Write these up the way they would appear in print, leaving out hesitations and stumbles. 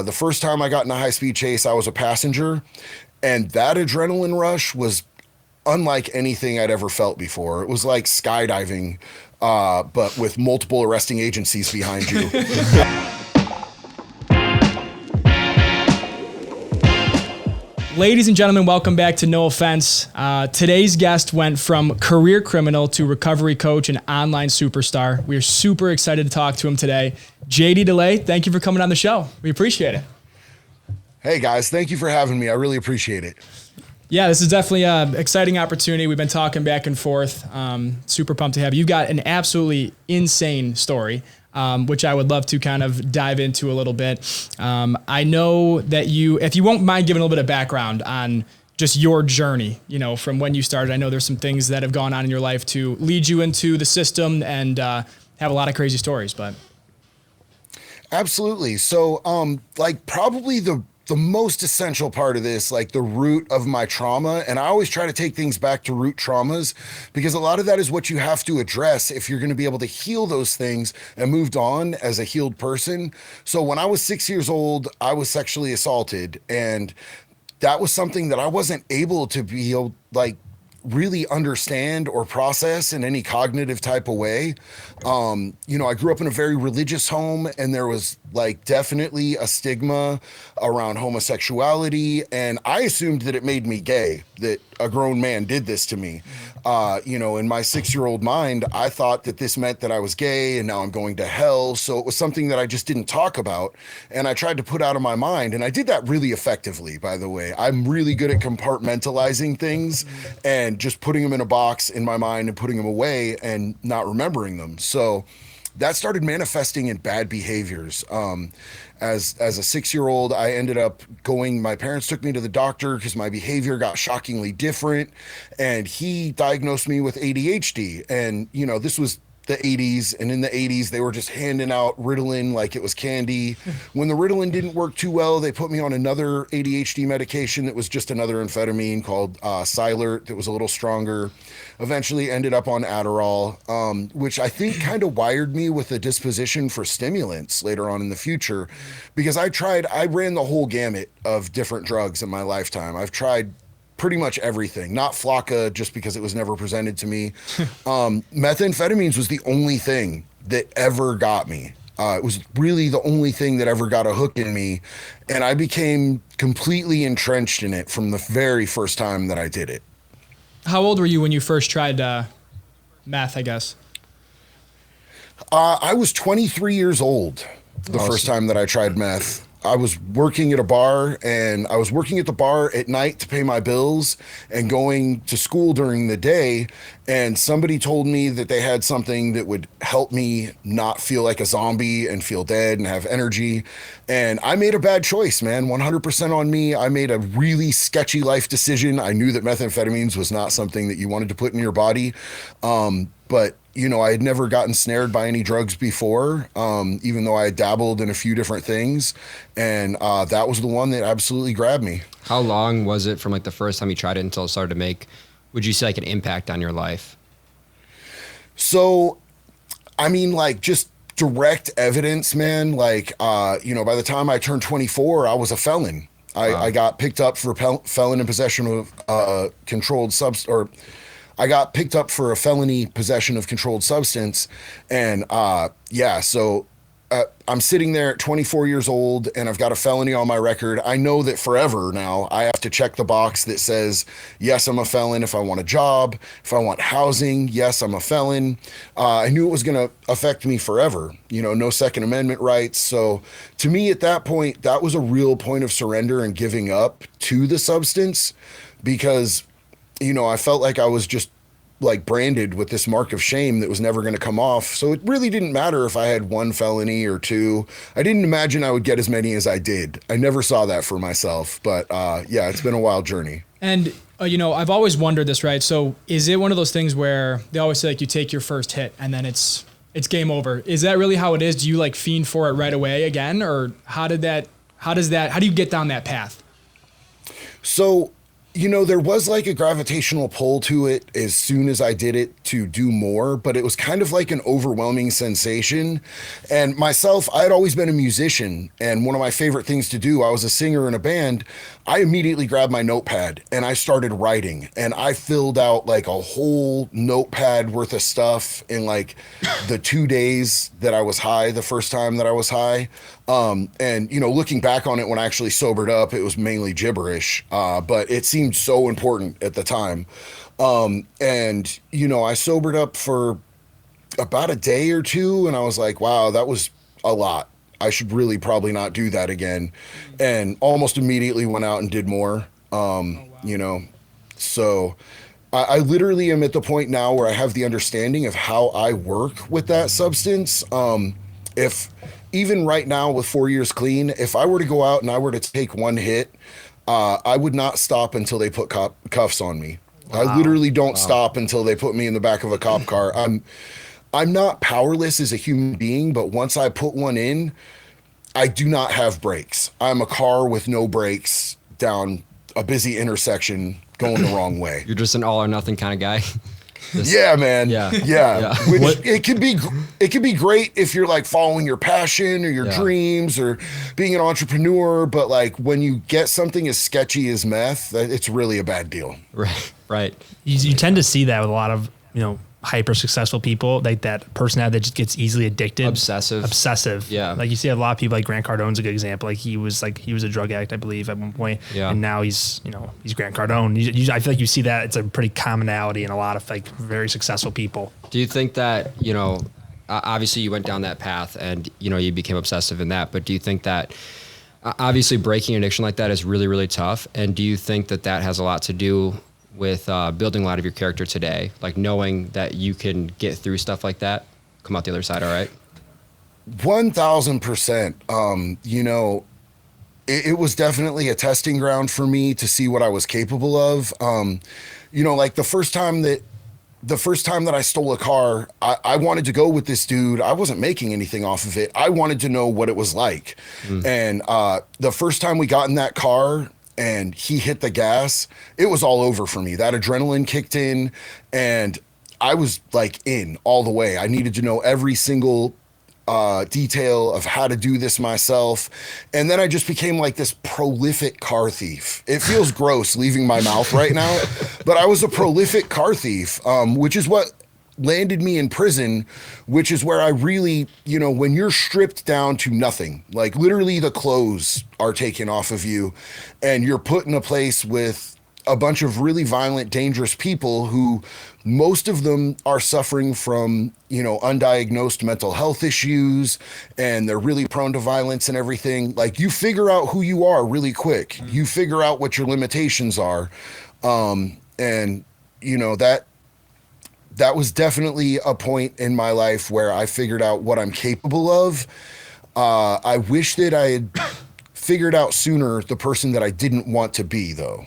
The first time I got in a high-speed chase, I was a passenger, and that adrenaline rush was unlike anything I'd ever felt before. It was like skydiving, but with multiple arresting agencies behind you. Ladies and gentlemen, welcome back to No Offense. Today's guest went from career criminal to recovery coach and online superstar. We are super excited to talk to him today. JD DeLay, thank you for coming on the show. We appreciate it. Hey guys, thank you for having me. I really appreciate it. Yeah, this is definitely an exciting opportunity. We've been talking back and forth. Super pumped to have you. You've got an absolutely insane story, which I would love to kind of dive into a little bit. I know that if you won't mind giving a little bit of background on just your journey, from when you started. I know there's some things that have gone on in your life to lead you into the system and have a lot of crazy stories, but. Absolutely. So, probably the most essential part of this, like the root of my trauma, and I always try to take things back to root traumas because a lot of that is what you have to address if you're going to be able to heal those things and moved on as a healed person. So when I was 6 years old, I was sexually assaulted, and that was something that I wasn't able to be able, really understand or process in any cognitive type of way. I grew up in a very religious home, and there was definitely a stigma around homosexuality, and I assumed that it made me gay, that a grown man did this to me. In my 6-year-old mind, I thought that this meant that I was gay and now I'm going to hell. So it was something that I just didn't talk about, and I tried to put out of my mind, and I did that really effectively, by the way. I'm really good at compartmentalizing things and just putting them in a box in my mind and putting them away and not remembering them. So that started manifesting in bad behaviors. As a 6-year-old, I ended up my parents took me to the doctor because my behavior got shockingly different, and he diagnosed me with ADHD. And, this was the 80s, and in the 80s, they were just handing out Ritalin like it was candy. When the Ritalin didn't work too well, they put me on another ADHD medication that was just another amphetamine called Silert that was a little stronger. Eventually ended up on Adderal, which I think kind of wired me with a disposition for stimulants later on in the future, because I ran the whole gamut of different drugs in my lifetime. I've tried pretty much everything, not Flocka just because it was never presented to me. Methamphetamines was the only thing that ever got me. It was really the only thing that ever got a hook in me, and I became completely entrenched in it from the very first time that I did it. How old were you when you first tried meth, I guess? I was 23 years old the first time that I tried meth. I was working at a bar, and I was working at the bar at night to pay my bills and going to school during the day. And somebody told me that they had something that would help me not feel like a zombie and feel dead and have energy. And I made a bad choice, man, 100% on me. I made a really sketchy life decision. I knew that methamphetamines was not something that you wanted to put in your body. But I had never gotten snared by any drugs before, even though I had dabbled in a few different things. And that was the one that absolutely grabbed me. How long was it from the first time you tried it until it started to make, would you say, an impact on your life? So, just direct evidence, man. By the time I turned 24, I was a felon. I got picked up for felon in possession of controlled substance, or I got picked up for a felony possession of controlled substance. And so I'm sitting there at 24 years old, and I've got a felony on my record. I know that forever now I have to check the box that says, yes, I'm a felon. If I want a job, if I want housing, yes, I'm a felon. I knew it was going to affect me forever, no Second Amendment rights. So to me at that point, that was a real point of surrender and giving up to the substance, because I felt like I was just branded with this mark of shame that was never going to come off. So it really didn't matter if I had one felony or two. I didn't imagine I would get as many as I did. I never saw that for myself, but it's been a wild journey. And, I've always wondered this, right? So is it one of those things where they always say you take your first hit and then it's game over? Is that really how it is? Do you fiend for it right away again? Or how do you get down that path? So There was like a gravitational pull to it as soon as I did it to do more, but it was kind of like an overwhelming sensation. And myself, I had always been a musician, and one of my favorite things to do, I was a singer in a band. I immediately grabbed my notepad and I started writing, and I filled out like a whole notepad worth of stuff in like the 2 days that I was high, the first time that I was high. And looking back on it when I actually sobered up, it was mainly gibberish, but it seemed so important at the time. I sobered up for about a day or two, and I was like, wow, that was a lot. I should really probably not do that again. And almost immediately went out and did more. So I literally am at the point now where I have the understanding of how I work with that substance. If even right now with 4 years clean, if I were to go out and I were to take one hit, I would not stop until they put cuffs on me. Wow. I literally don't stop until they put me in the back of a cop car. I'm not powerless as a human being, but once I put one in, I do not have brakes. I'm a car with no brakes down a busy intersection going the wrong way. You're just an all or nothing kind of guy. Yeah, man. Yeah. Which it could be great if you're like following your passion or your dreams or being an entrepreneur, but like when you get something as sketchy as meth, it's really a bad deal. Right. You tend to see that with a lot of, hyper successful people, like that personality that just gets easily addicted. Obsessive. Yeah. Like you see a lot of people, like Grant Cardone's a good example. Like he was a drug addict, I believe, at one point. Yeah. And now he's Grant Cardone. I feel like you see that it's a pretty commonality in a lot of like very successful people. Do you think that, obviously you went down that path and, you became obsessive in that, but do you think that obviously breaking addiction like that is really, really tough? And do you think that that has a lot to do with building a lot of your character today, like knowing that you can get through stuff like that, come out the other side all right? 1000%. It was definitely a testing ground for me to see what I was capable of. Like the first time that I stole a car, I wanted to go with this dude. I wasn't making anything off of it. I wanted to know what it was like. And the first time we got in that car and he hit the gas, it was all over for me. That adrenaline kicked in and I was like in all the way. I needed to know every single detail of how to do this myself. And then I just became like this prolific car thief. It feels gross leaving my mouth right now, but I was a prolific car thief, which is what landed me in prison, which is where I really, when you're stripped down to nothing, like literally the clothes are taken off of you and you're put in a place with a bunch of really violent, dangerous people who most of them are suffering from, undiagnosed mental health issues, and they're really prone to violence and everything. Like you figure out who you are really quick. You figure out what your limitations are. That was definitely a point in my life where I figured out what I'm capable of. I wish that I had figured out sooner the person that I didn't want to be, though.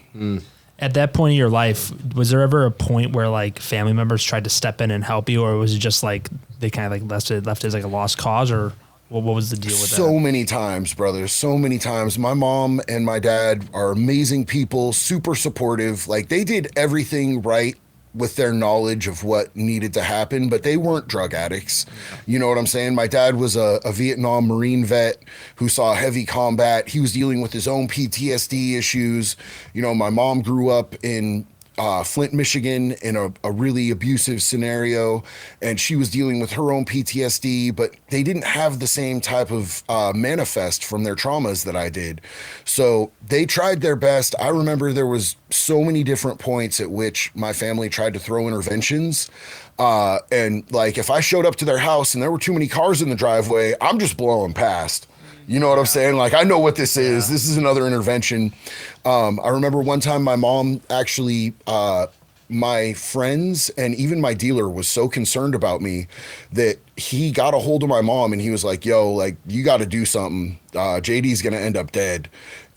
At that point in your life, was there ever a point where like family members tried to step in and help you, or was it just like they kind of like left it as like a lost cause, or what was the deal with that? So many times, brother. So many times. My mom and my dad are amazing people, super supportive. Like they did everything right with their knowledge of what needed to happen, but they weren't drug addicts. You know what I'm saying? My dad was a Vietnam Marine vet who saw heavy combat. He was dealing with his own PTSD issues. My mom grew up in Flint, Michigan in a really abusive scenario, and she was dealing with her own PTSD, but they didn't have the same type of manifest from their traumas that I did. So they tried their best. I remember there was so many different points at which my family tried to throw interventions. And like if I showed up to their house and there were too many cars in the driveway, I'm just blowing past. You know what I'm saying? Like, I know what this is. Yeah. This is another intervention. I remember one time my mom actually, my friends and even my dealer was so concerned about me that he got a hold of my mom and he was like, yo, like, you got to do something. JD's going to end up dead.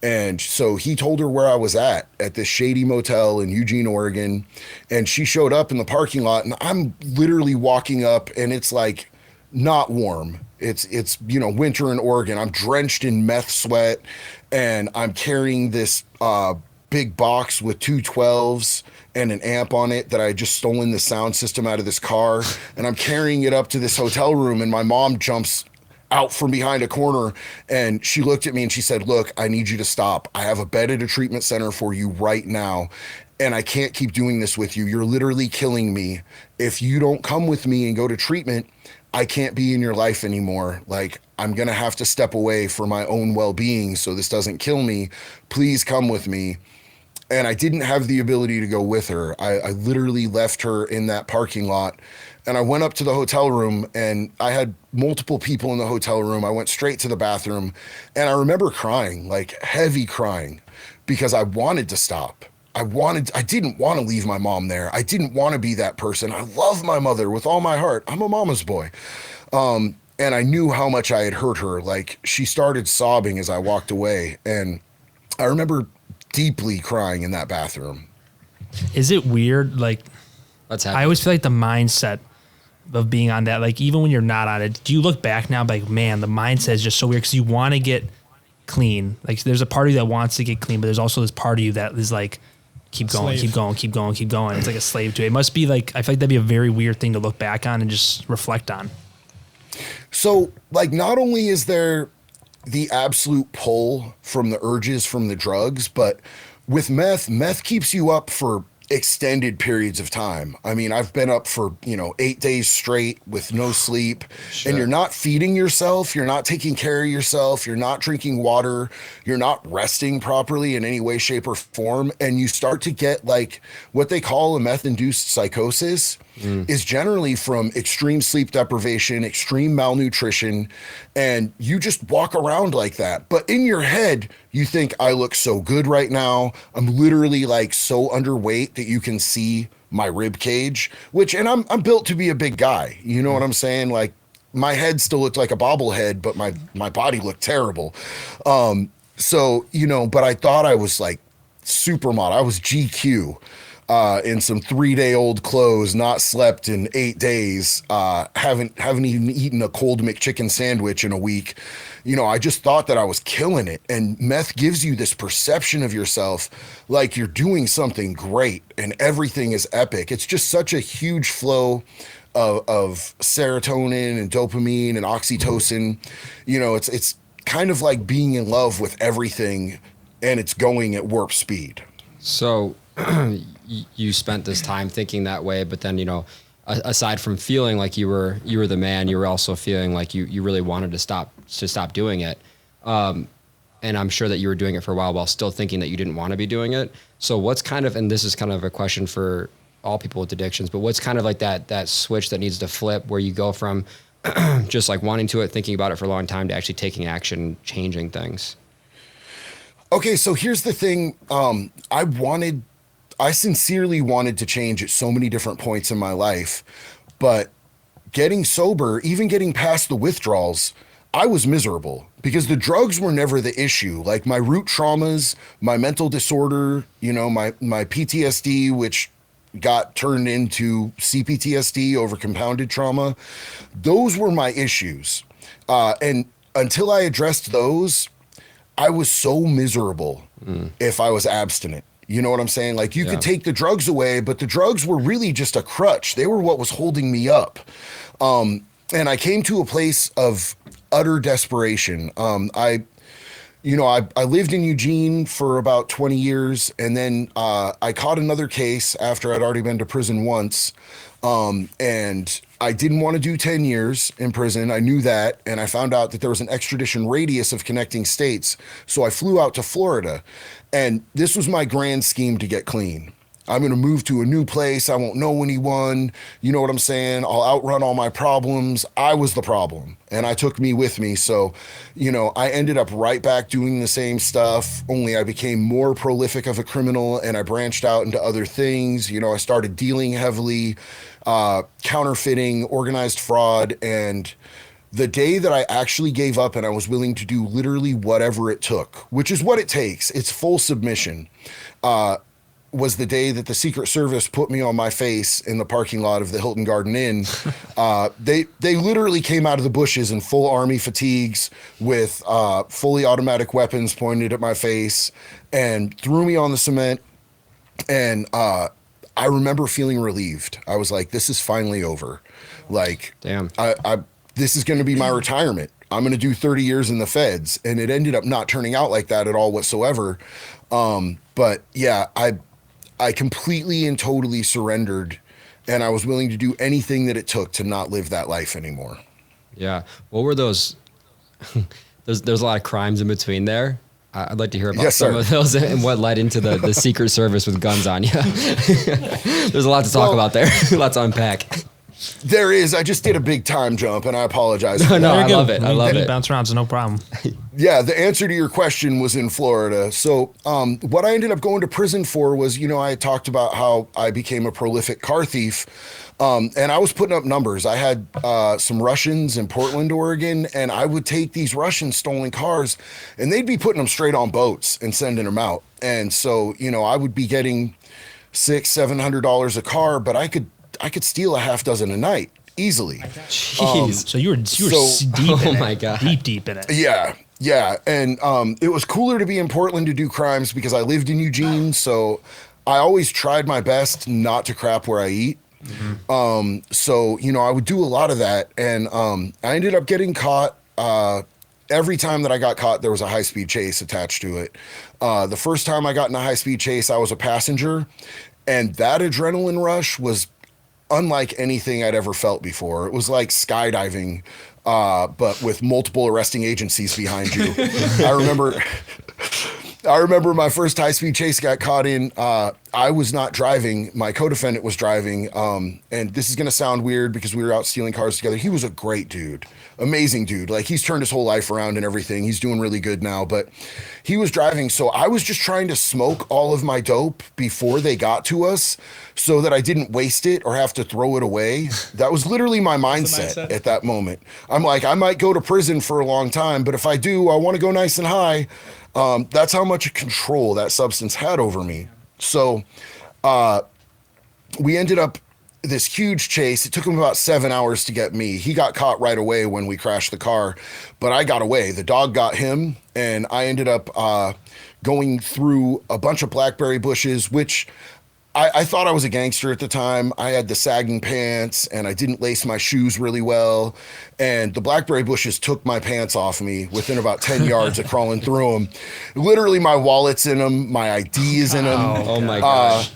And so he told her where I was at this shady motel in Eugene, Oregon. And she showed up in the parking lot and I'm literally walking up and it's like not warm. It's winter in Oregon. I'm drenched in meth sweat and I'm carrying this big box with two 12s and an amp on it that I had just stolen the sound system out of this car. And I'm carrying it up to this hotel room, and my mom jumps out from behind a corner, and she looked at me and she said, "Look, I need you to stop. I have a bed at a treatment center for you right now, and I can't keep doing this with you. You're literally killing me. If you don't come with me and go to treatment, I can't be in your life anymore. Like, I'm gonna have to step away for my own well-being so this doesn't kill me. Please come with me." And I didn't have the ability to go with her. I literally left her in that parking lot, and I went up to the hotel room, and I had multiple people in the hotel room. I went straight to the bathroom, and I remember crying, like heavy crying, because I wanted to stop. I didn't want to leave my mom there. I didn't want to be that person. I love my mother with all my heart. I'm a mama's boy. And I knew how much I had hurt her. Like, she started sobbing as I walked away, and I remember deeply crying in that bathroom. Is it weird? Like, What's I happening? always feel like the mindset of being on that, like even when you're not on it, do you look back now like, man, the mindset is just so weird because you want to get clean. Like, there's a part of you that wants to get clean, but there's also this part of you that is like, keep going, Slave. keep going, keep going, keep going. It's like a slave to it. It must be like, I feel like that'd be a very weird thing to look back on and just reflect on. So, like, not only is there the absolute pull from the urges from the drugs, but with meth keeps you up for extended periods of time. I mean, I've been up for, 8 days straight with no sleep, and you're not feeding yourself, you're not taking care of yourself, you're not drinking water, you're not resting properly in any way, shape, or form, and you start to get like what they call a meth-induced psychosis. Is generally from extreme sleep deprivation, extreme malnutrition, and you just walk around like that. But in your head, you think, I look so good right now. I'm literally like so underweight that you can see my rib cage, and I'm built to be a big guy. You know what I'm saying? Like, my head still looked like a bobblehead, but my body looked terrible. So, but I thought I was like supermodel. I was GQ. In some 3-day-old clothes, not slept in 8 days, haven't even eaten a cold McChicken sandwich in a week. I just thought that I was killing it. And meth gives you this perception of yourself like you're doing something great and everything is epic. It's just such a huge flow of serotonin and dopamine and oxytocin. It's kind of like being in love with everything, and it's going at warp speed. So you spent this time thinking that way, but then, aside from feeling like you were the man, you were also feeling like you really wanted to stop doing it. And I'm sure that you were doing it for a while still thinking that you didn't want to be doing it. So what's kind of, and this is kind of a question for all people with addictions, but what's kind of like that switch that needs to flip where you go from just like wanting to it, thinking about it for a long time, to actually taking action, changing things? Okay, so here's the thing. I sincerely wanted to change at so many different points in my life, but getting sober, even getting past the withdrawals, I was miserable because the drugs were never the issue. Like, my root traumas, my mental disorder, my PTSD, which got turned into CPTSD over compounded trauma, those were my issues. And until I addressed those, I was so miserable if I was abstinent. You know what I'm saying? Like, you could take the drugs away, but the drugs were really just a crutch. They were what was holding me up. And I came to a place of utter desperation. I lived in Eugene for about 20 years, and then I caught another case after I'd already been to prison once. And I didn't want to do 10 years in prison. I knew that. And I found out that there was an extradition radius of connecting states. So I flew out to Florida. And this was my grand scheme to get clean. I'm going to move to a new place. I won't know anyone. You know what I'm saying? I'll outrun all my problems. I was the problem, and I took me with me. So, I ended up right back doing the same stuff, only I became more prolific of a criminal, and I branched out into other things. I started dealing heavily, counterfeiting, organized fraud, and the day that I actually gave up and I was willing to do literally whatever it took, which is what it takes, it's full submission. was the day that the Secret Service put me on my face in the parking lot of the Hilton Garden Inn. They literally came out of the bushes in full army fatigues with fully automatic weapons pointed at my face and threw me on the cement. And I remember feeling relieved. I was like, this is finally over. Like, damn, this is going to be my retirement. I'm going to do 30 years in the feds. And it ended up not turning out like that at all whatsoever. But yeah, I completely and totally surrendered, and I was willing to do anything that it took to not live that life anymore. Yeah. What were those? There's a lot of crimes in between there. I'd like to hear about some of those and what led into the Secret Service with guns on you. There's a lot to talk about there. Lots to unpack. There is. I just did a big time jump, and I apologize. No, I love it. I love it. Bounce around, so no problem. Yeah, the answer to your question was in Florida. So what I ended up going to prison for was, I had talked about how I became a prolific car thief, and I was putting up numbers. I had some Russians in Portland, Oregon, and I would take these Russian stolen cars, and they'd be putting them straight on boats and sending them out. And so, I would be getting $600-$700 a car, but I could steal a half dozen a night easily. Jeez. So you were deep in it. My God. Deep in it. Yeah. And it was cooler to be in Portland to do crimes because I lived in Eugene. So I always tried my best not to crap where I eat. Mm-hmm. So, I would do a lot of that. And I ended up getting caught. Every time that I got caught, there was a high-speed chase attached to it. The first time I got in a high-speed chase, I was a passenger. And that adrenaline rush was unlike anything I'd ever felt before. It was like skydiving, but with multiple arresting agencies behind you. I remember my first high-speed chase got caught in. I was not driving. My co-defendant was driving. And this is going to sound weird because we were out stealing cars together. He was a great dude, amazing dude. Like, he's turned his whole life around and everything. He's doing really good now, but he was driving. So I was just trying to smoke all of my dope before they got to us so that I didn't waste it or have to throw it away. That was literally my mindset at that moment. I'm like, I might go to prison for a long time, but if I do, I want to go nice and high. That's how much control that substance had over me. So we ended up this huge chase. It took him about 7 hours to get me. He got caught right away when we crashed the car, but I got away. The dog got him, and I ended up going through a bunch of blackberry bushes, which I thought I was a gangster at the time. I had the sagging pants, and I didn't lace my shoes really well. And the blackberry bushes took my pants off me within about 10 yards of crawling through them. Literally, my wallet's in them. My ID is in them. Oh my gosh.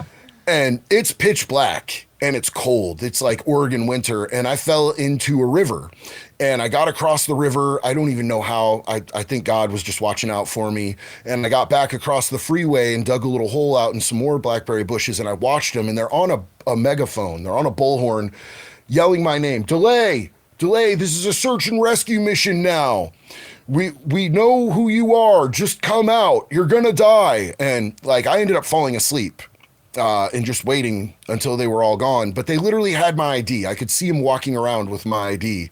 And it's pitch black, and it's cold. It's like Oregon winter. And I fell into a river. And I got across the river. I don't even know how. I think God was just watching out for me. And I got back across the freeway and dug a little hole out in some more blackberry bushes. And I watched them, and they're on a megaphone. They're on a bullhorn yelling my name. Delay, this is a search and rescue mission now. We know who you are. Just come out. You're going to die. And like, I ended up falling asleep. And just waiting until they were all gone. But they literally had my ID. I could see them walking around with my ID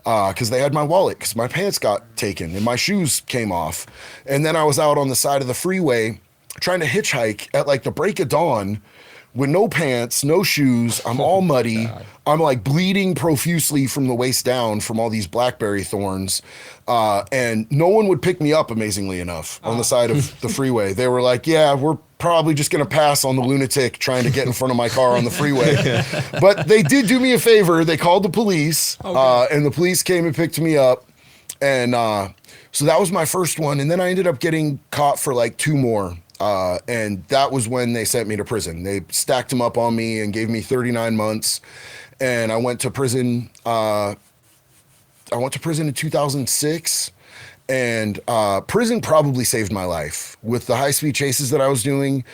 because they had my wallet because my pants got taken and my shoes came off. And then I was out on the side of the freeway trying to hitchhike at like the break of dawn with no pants, no shoes. I'm all muddy. I'm like bleeding profusely from the waist down from all these blackberry thorns. And no one would pick me up, amazingly enough, on the side of the freeway. They were like, yeah, we're probably just going to pass on the lunatic trying to get in front of my car on the freeway. But they did do me a favor. They called the police, and the police came and picked me up. And so that was my first one. And then I ended up getting caught for like 2 more. And that was when they sent me to prison. They stacked them up on me and gave me 39 months. And I went to prison. I went to prison in 2006. And prison probably saved my life. With the high-speed chases that I was doing,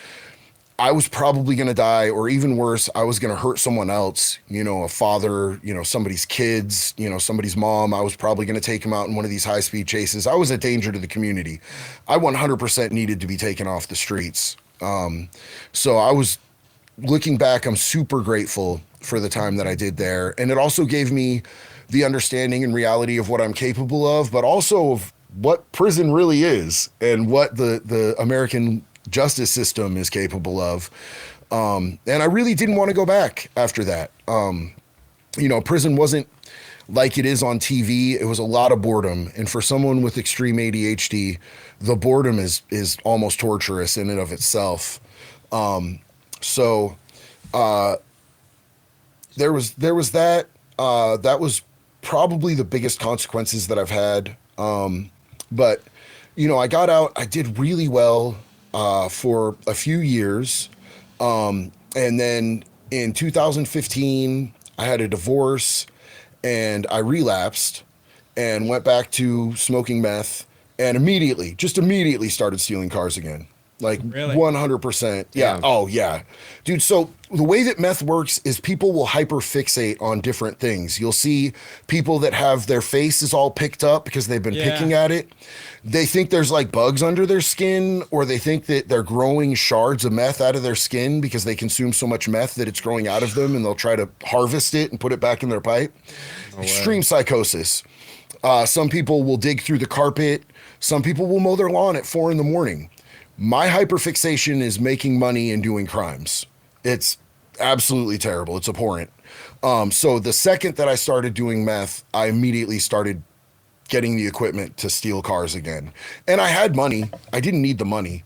I was probably going to die, or even worse, I was going to hurt someone else, a father, somebody's kids, somebody's mom. I was probably going to take him out in one of these high-speed chases. I was a danger to the community. I 100% needed to be taken off the streets. So I was, looking back, I'm super grateful for the time that I did there. And it also gave me the understanding and reality of what I'm capable of, but also of what prison really is and what the American justice system is capable of. And I really didn't want to go back after that. Prison wasn't like it is on TV. It was a lot of boredom. And for someone with extreme ADHD, the boredom is almost torturous in and of itself. So there was that. That was probably the biggest consequences that I've had. But I got out. I did really well for a few years. And then in 2015, I had a divorce and I relapsed and went back to smoking meth and immediately started stealing cars again. Like Really? 100%. Yeah. Yeah. Oh, yeah. Dude, so the way that meth works is people will hyperfixate on different things. You'll see people that have their faces all picked up because they've been picking at it. They think there's like bugs under their skin, or they think that they're growing shards of meth out of their skin because they consume so much meth that it's growing out of them, and they'll try to harvest it and put it back in their pipe. Extreme psychosis. Some people will dig through the carpet. Some people will mow their lawn at 4 a.m. My hyperfixation is making money and doing crimes. It's absolutely terrible. It's abhorrent. So the second that I started doing meth, I immediately started getting the equipment to steal cars again. And I had money. I didn't need the money.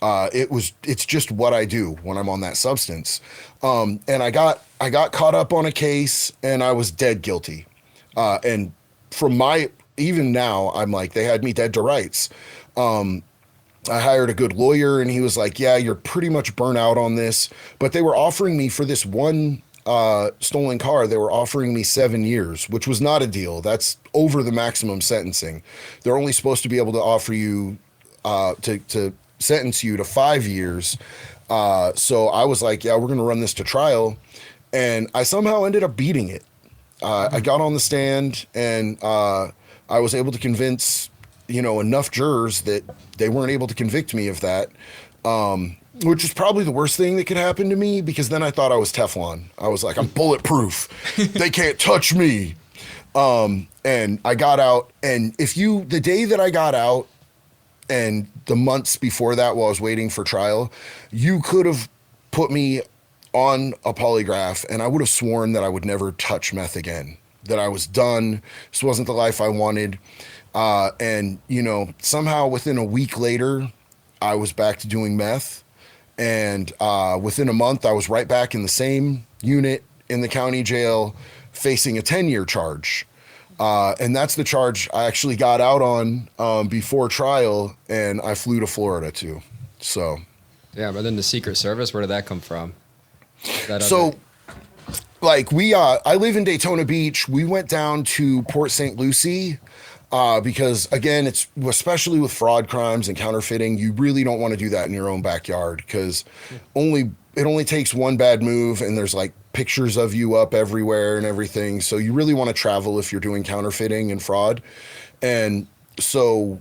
It's just what I do when I'm on that substance. And I got caught up on a case and I was dead guilty. And even now, I'm like, they had me dead to rights. I hired a good lawyer and he was like, yeah, you're pretty much burnt out on this. But they were offering me for this one stolen car, they were offering me 7 years, which was not a deal. That's over the maximum sentencing. They're only supposed to be able to offer you to sentence you to 5 years. So I was like, yeah, we're going to run this to trial. And I somehow ended up beating it. I got on the stand and I was able to convince enough jurors that they weren't able to convict me of that, which is probably the worst thing that could happen to me, because then I thought I was Teflon. I was like, I'm bulletproof. They can't touch me. And I got out, and the day that I got out and the months before that while I was waiting for trial, you could have put me on a polygraph and I would have sworn that I would never touch meth again, that I was done. This wasn't the life I wanted. And somehow within a week later, I was back to doing meth. And within a month, I was right back in the same unit in the county jail facing a 10-year charge. And that's the charge I actually got out on before trial, and I flew to Florida too. So. Yeah, but then the Secret Service, where did that come from? I live in Daytona Beach. We went down to Port St. Lucie. Because again, it's especially with fraud crimes and counterfeiting, you really don't want to do that in your own backyard, because it only takes one bad move and there's like pictures of you up everywhere and everything. So you really want to travel if you're doing counterfeiting and fraud. And so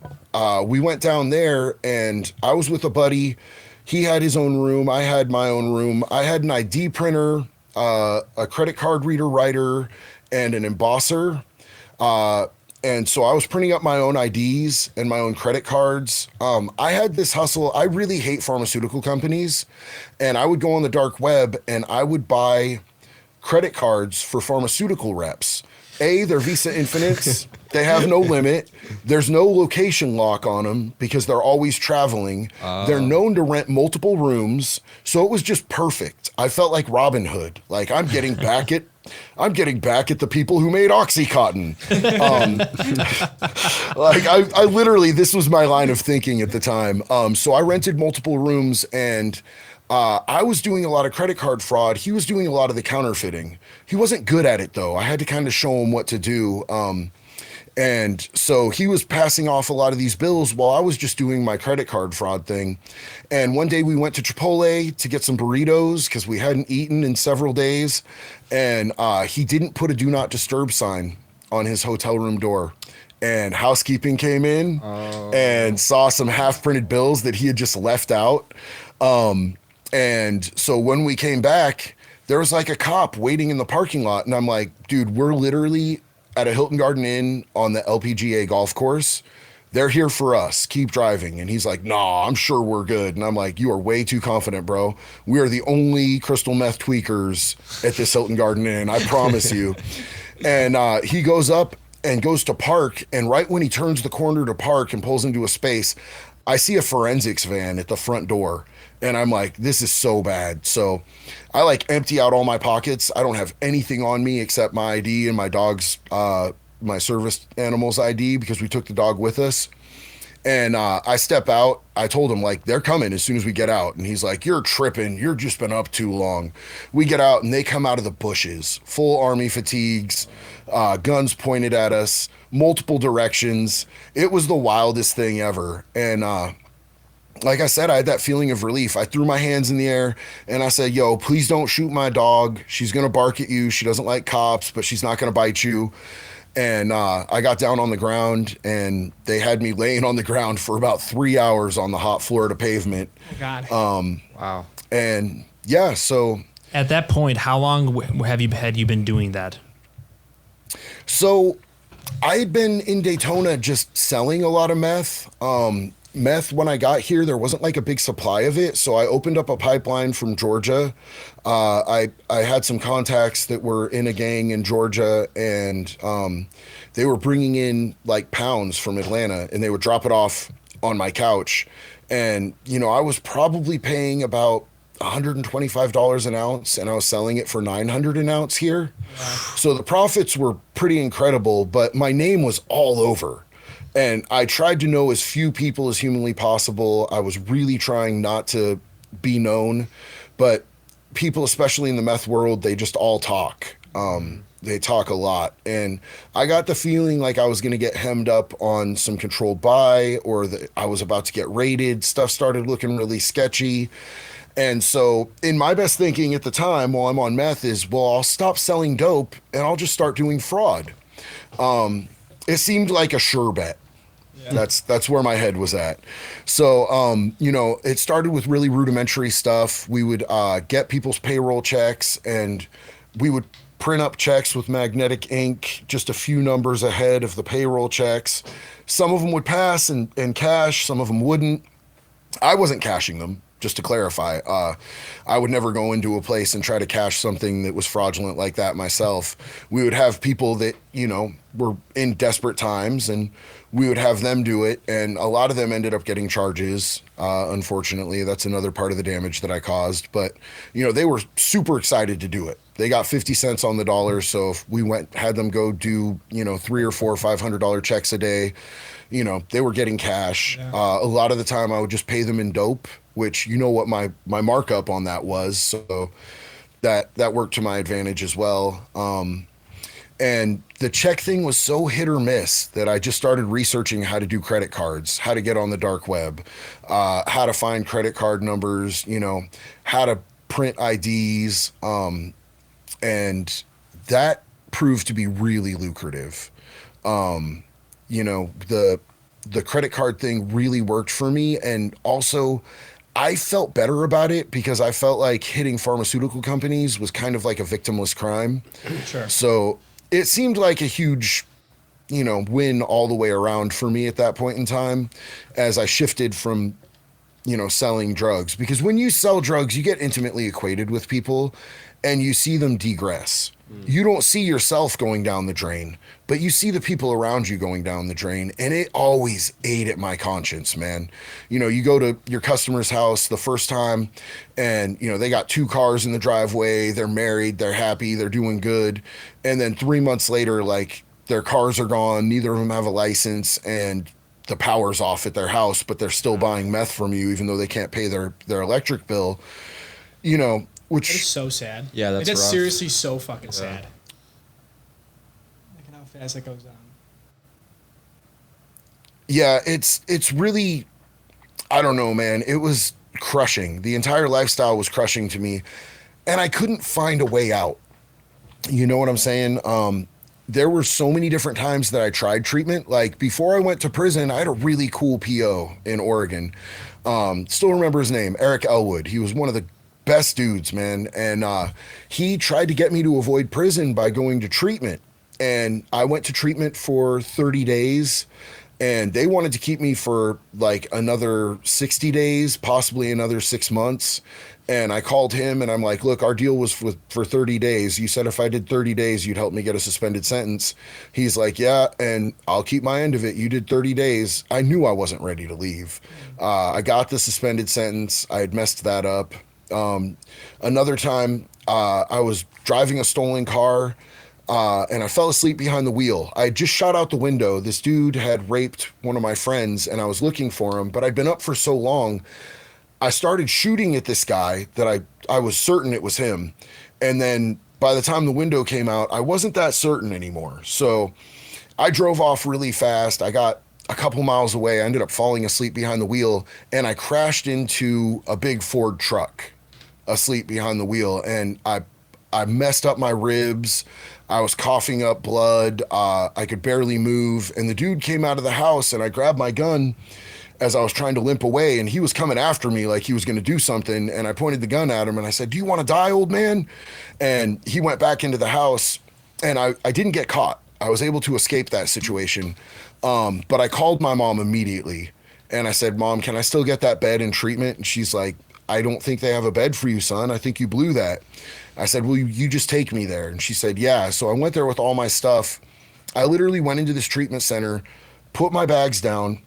we went down there and I was with a buddy. He had his own room. I had my own room. I had an ID printer, a credit card reader writer, and an embosser. And so I was printing up my own IDs and my own credit cards. I had this hustle. I really hate pharmaceutical companies. And I would go on the dark web and I would buy credit cards for pharmaceutical reps. They're Visa Infinites. They have no limit. There's no location lock on them because they're always traveling. They're known to rent multiple rooms. So it was just perfect. I felt like Robin Hood. Like I'm getting back at the people who made Oxycontin. I literally, this was my line of thinking at the time. So I rented multiple rooms and I was doing a lot of credit card fraud. He was doing a lot of the counterfeiting. He wasn't good at it though. I had to kind of show him what to do. And so he was passing off a lot of these bills while I was just doing my credit card fraud thing. And one day we went to Chipotle to get some burritos because we hadn't eaten in several days. And he didn't put a do not disturb sign on his hotel room door. And housekeeping came in and saw some half printed bills that he had just left out. And so when we came back, there was like a cop waiting in the parking lot. And I'm like, dude, we're literally at a Hilton Garden Inn on the LPGA golf course. they're here for us. Keep driving. And he's like, nah, I'm sure we're good. And I'm like, you are way too confident, bro. We are the only crystal meth tweakers at this Hilton Garden Inn, I promise you. And he goes up and goes to park. And right when he turns the corner to park and pulls into a space, I see a forensics van at the front door. And I'm like, this is so bad. So I like empty out all my pockets. I don't have anything on me except my ID and my dog's, my service animal's ID, because we took the dog with us. And I step out. I told him, like, they're coming as soon as we get out. And he's like, you're tripping. You're just been up too long. We get out and they come out of the bushes, full army fatigues, guns pointed at us, multiple directions. It was the wildest thing ever. And like I said, I had that feeling of relief. I threw my hands in the air and I said, yo, please don't shoot my dog. She's going to bark at you. She doesn't like cops, but she's not going to bite you. And I got down on the ground, and they had me laying on the ground for about 3 hours on the hot Florida pavement. Oh, God. Wow. And yeah, so At that point, how long had you been doing that? So I had been in Daytona just selling a lot of meth. Meth, when I got here, there wasn't like a big supply of it. So I opened up a pipeline from Georgia. I had some contacts that were in a gang in Georgia, and they were bringing in like pounds from Atlanta, and they would drop it off on my couch. And, you know, I was probably paying about $125 an ounce, and I was selling it for $900 an ounce here. Wow. So the profits were pretty incredible, but my name was all over. And I tried to know as few people as humanly possible. I was really trying not to be known, but people, especially in the meth world, they just all talk. They talk a lot. And I got the feeling like I was going to get hemmed up on some controlled buy, or that I was about to get raided. Stuff started looking really sketchy. And so in my best thinking at the time while I'm on meth is, well, I'll stop selling dope and I'll just start doing fraud. It seemed like a sure bet. Yeah. That's where my head was at. So, you know, it started with really rudimentary stuff. We would get people's payroll checks, and we would print up checks with magnetic ink, just a few numbers ahead of the payroll checks. Some of them would pass and cash, some of them wouldn't. I wasn't cashing them, just to clarify. I would never go into a place and try to cash something that was fraudulent like that myself. We would have people that, you know, were in desperate times, and we would have them do it, and a lot of them ended up getting charges. Unfortunately, that's another part of the damage that I caused. But, you know, they were super excited to do it. They got 50 cents on the dollar, so if we had them go do, you know, $300 or $400 or $500 checks a day, you know, they were getting cash. Yeah. A lot of the time I would just pay them in dope, which, you know what my markup on that was, so that worked to my advantage as well. And the check thing was so hit or miss that I just started researching how to do credit cards, how to get on the dark web, how to find credit card numbers, you know, how to print IDs. And that proved to be really lucrative. You know, the credit card thing really worked for me. And also I felt better about it because I felt like hitting pharmaceutical companies was kind of like a victimless crime. Sure. So it seemed like a huge, you know, win all the way around for me at that point in time, as I shifted from, you know, selling drugs. Because when you sell drugs, you get intimately acquainted with people and you see them degress. You don't see yourself going down the drain, but you see the people around you going down the drain, and it always ate at my conscience, man. You know, you go to your customer's house the first time, and, you know, they got 2 cars in the driveway, they're married, they're happy, they're doing good, and then 3 months later, like, their cars are gone, neither of them have a license, and the power's off at their house, but they're still buying meth from you, even though they can't pay their electric bill, you know. Which is so sad. Yeah, that's rough. Seriously so fucking sad. Look at how fast that goes on. Yeah, it's really, I don't know, man. It was crushing. The entire lifestyle was crushing to me, and I couldn't find a way out. You know what I'm saying? There were so many different times that I tried treatment. Like, before I went to prison, I had a really cool PO in Oregon. Still remember his name, Eric Elwood. He was one of the best dudes, man. And he tried to get me to avoid prison by going to treatment. And I went to treatment for 30 days. and they wanted to keep me for like another 60 days, possibly another 6 months. And I called him and I'm like, look, our deal was for 30 days. You said if I did 30 days, you'd help me get a suspended sentence. He's like, yeah, and I'll keep my end of it. You did 30 days. I knew I wasn't ready to leave. I got the suspended sentence. I had messed that up. Another time, I was driving a stolen car. And I fell asleep behind the wheel. I had just shot out the window. This dude had raped one of my friends, and I was looking for him, but I'd been up for so long. I started shooting at this guy that I was certain it was him. And then by the time the window came out, I wasn't that certain anymore. So I drove off really fast. I got a couple miles away. I ended up falling asleep behind the wheel, and I crashed into a big Ford truck asleep behind the wheel. And I messed up my ribs. I was coughing up blood. I could barely move. And the dude came out of the house, and I grabbed my gun as I was trying to limp away, and he was coming after me like he was going to do something. And I pointed the gun at him and I said, do you want to die, old man? And he went back into the house, and I didn't get caught. I was able to escape that situation. But I called my mom immediately and I said, Mom, can I still get that bed in treatment? And she's like, I don't think they have a bed for you, son. I think you blew that. I said, well, you just take me there. And she said, yeah. So I went there with all my stuff. I literally went into this treatment center, put my bags down,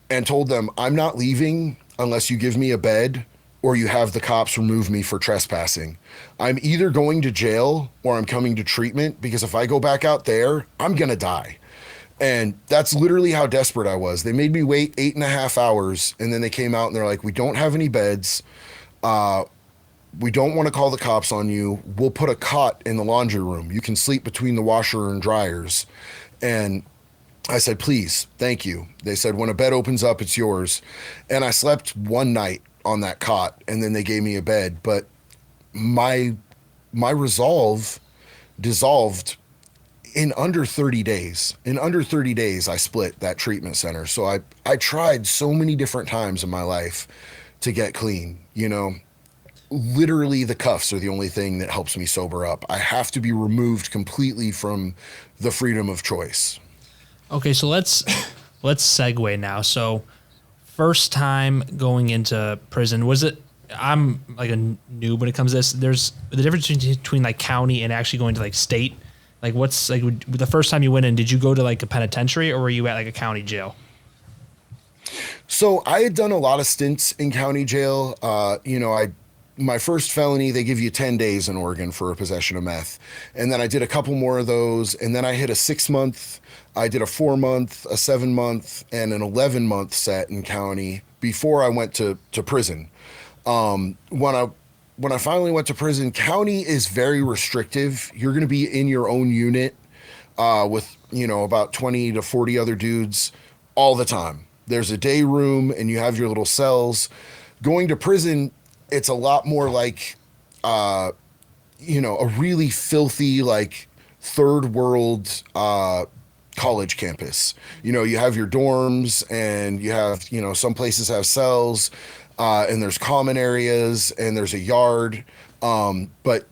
and told them, I'm not leaving unless you give me a bed or you have the cops remove me for trespassing. I'm either going to jail or I'm coming to treatment, because if I go back out there, I'm going to die. And that's literally how desperate I was. They made me wait 8.5 hours, and then they came out and they're like, we don't have any beds. We don't want to call the cops on you. We'll put a cot in the laundry room. You can sleep between the washer and dryers. And I said, please, thank you. They said, when a bed opens up, it's yours. And I slept one night on that cot, and then they gave me a bed. But my resolve dissolved in under 30 days. In under 30 days, I split that treatment center. So I tried so many different times in my life to get clean. You know, literally the cuffs are the only thing that helps me sober up. I have to be removed completely from the freedom of choice. Okay, so let's segue now. So first time going into prison, was it, I'm like a noob when it comes to this. There's the difference between like county and actually going to like state. Like what's like the first time you went in, did you go to like a penitentiary or were you at like a county jail? So I had done a lot of stints in county jail. My first felony, they give you 10 days in Oregon for a possession of meth. And then I did a couple more of those. And then I hit a 6-month, I did a 4-month, a 7-month, and an 11-month set in county before I went to prison. When I finally went to prison, county is very restrictive. You're going to be in your own unit with, about 20 to 40 other dudes all the time. There's a day room and you have your little cells. Going to prison, it's a lot more like, a really filthy, like third world college campus. You have your dorms and you have, some places have cells and there's common areas and there's a yard. But,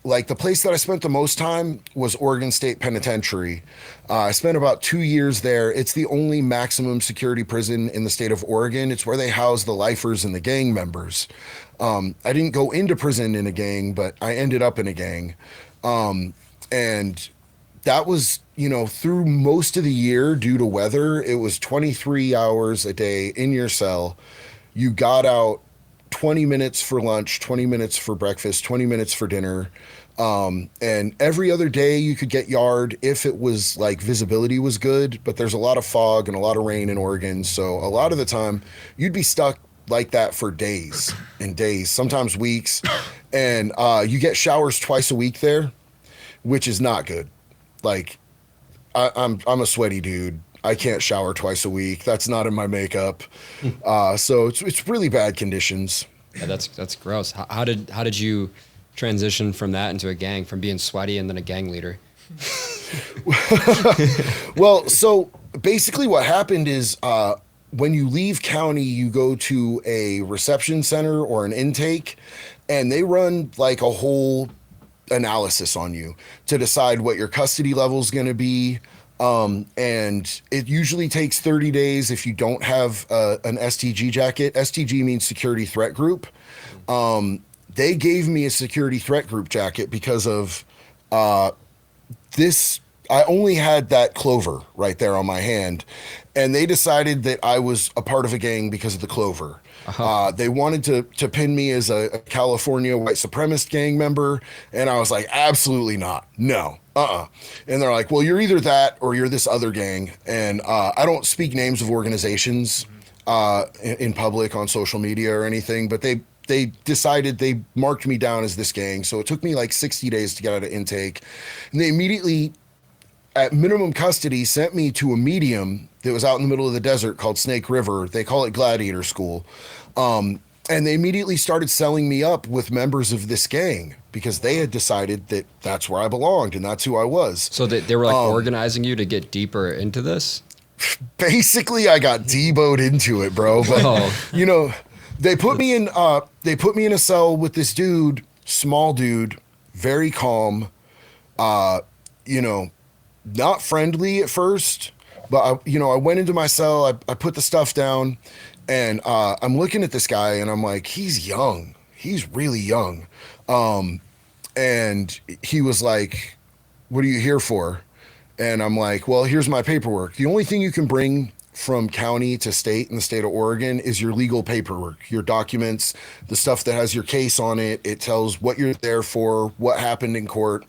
like the place that I spent the most time was Oregon State Penitentiary. I spent about 2 years there. It's the only maximum security prison in the state of Oregon. It's where they house the lifers and the gang members. I didn't go into prison in a gang, but I ended up in a gang. And that was, through most of the year due to weather, it was 23 hours a day in your cell. You got out 20 minutes for lunch, 20 minutes for breakfast, 20 minutes for dinner. And every other day you could get yard if it was like visibility was good, but there's a lot of fog and a lot of rain in Oregon. So a lot of the time you'd be stuck like that for days and days, sometimes weeks. And you get showers twice a week there, which is not good. Like I'm a sweaty dude. I can't shower twice a week. That's not in my makeup. So it's really bad conditions. Yeah, that's gross. How did you transition from that into a gang, from being sweaty and then a gang leader? Well, so basically what happened is when you leave county, you go to a reception center or an intake, and they run like a whole analysis on you to decide what your custody level is going to be. And it usually takes 30 days if you don't have an STG jacket. STG means security threat group. They gave me a security threat group jacket because of this. I only had that clover right there on my hand, and they decided that I was a part of a gang because of the clover. They wanted to pin me as a California white supremacist gang member, and I was like, absolutely not. No. And they're like, well, you're either that or you're this other gang. And I don't speak names of organizations in public on social media or anything, but they decided, they marked me down as this gang. So it took me like 60 days to get out of intake. And they immediately, at minimum custody, sent me to a medium that was out in the middle of the desert called Snake River. They call it Gladiator School. And they immediately started selling me up with members of this gang because they had decided that that's where I belonged and that's who I was. So they were like organizing you to get deeper into this? Basically, I got deboed into it, bro. But you know, they put me in a cell with this dude, small dude, very calm, you know, not friendly at first, but I went into my cell, I put the stuff down, and I'm looking at this guy and I'm like, he's young. He's really young. And he was like, what are you here for? And I'm like, well, here's my paperwork. The only thing you can bring from county to state in the state of Oregon is your legal paperwork, your documents, the stuff that has your case on it. It tells what you're there for, what happened in court.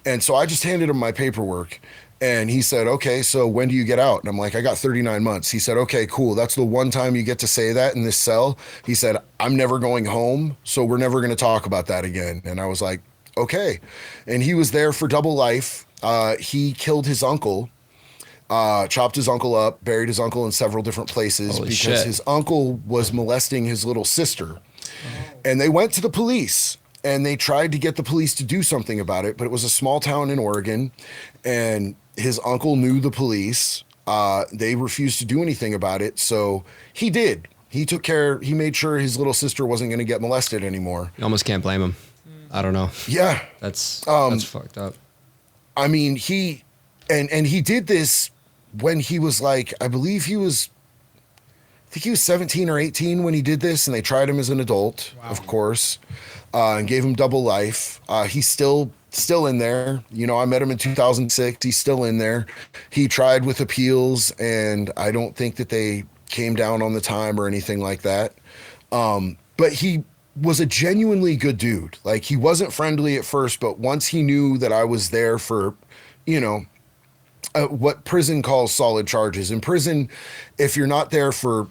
And so I just handed him my paperwork. And he said, okay, so when do you get out? And I'm like, I got 39 months. He said, okay, cool. That's the one time you get to say that in this cell. He said, I'm never going home, so we're never going to talk about that again. And I was like, okay. And he was there for double life. He killed his uncle, chopped his uncle up, buried his uncle in several different places because his uncle was molesting his little sister. And they went to the police. And they tried to get the police to do something about it, but it was a small town in Oregon, and his uncle knew the police. They refused to do anything about it, so he did. He took care. He made sure his little sister wasn't going to get molested anymore. You almost can't blame him. I don't know. Yeah, that's fucked up. I mean, he did this when he was like, I think he was 17 or 18 when he did this, and they tried him as an adult, of course. And gave him double life. He's still in there. You know, I met him in 2006. He's still in there. He tried with appeals, and I don't think that they came down on the time or anything like that. But he was a genuinely good dude. Like, he wasn't friendly at first, but once he knew that I was there for, you know, what prison calls solid charges. In prison, if you're not there for,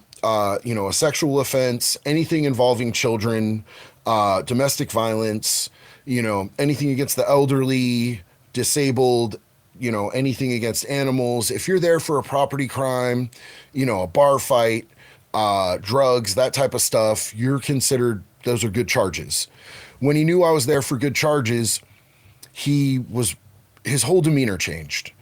you know, a sexual offense, anything involving children, domestic violence, you know, anything against the elderly, disabled, you know, anything against animals. If you're there for a property crime, you know, a bar fight, drugs, that type of stuff, you're considered, those are good charges. When he knew I was there for good charges, his whole demeanor changed.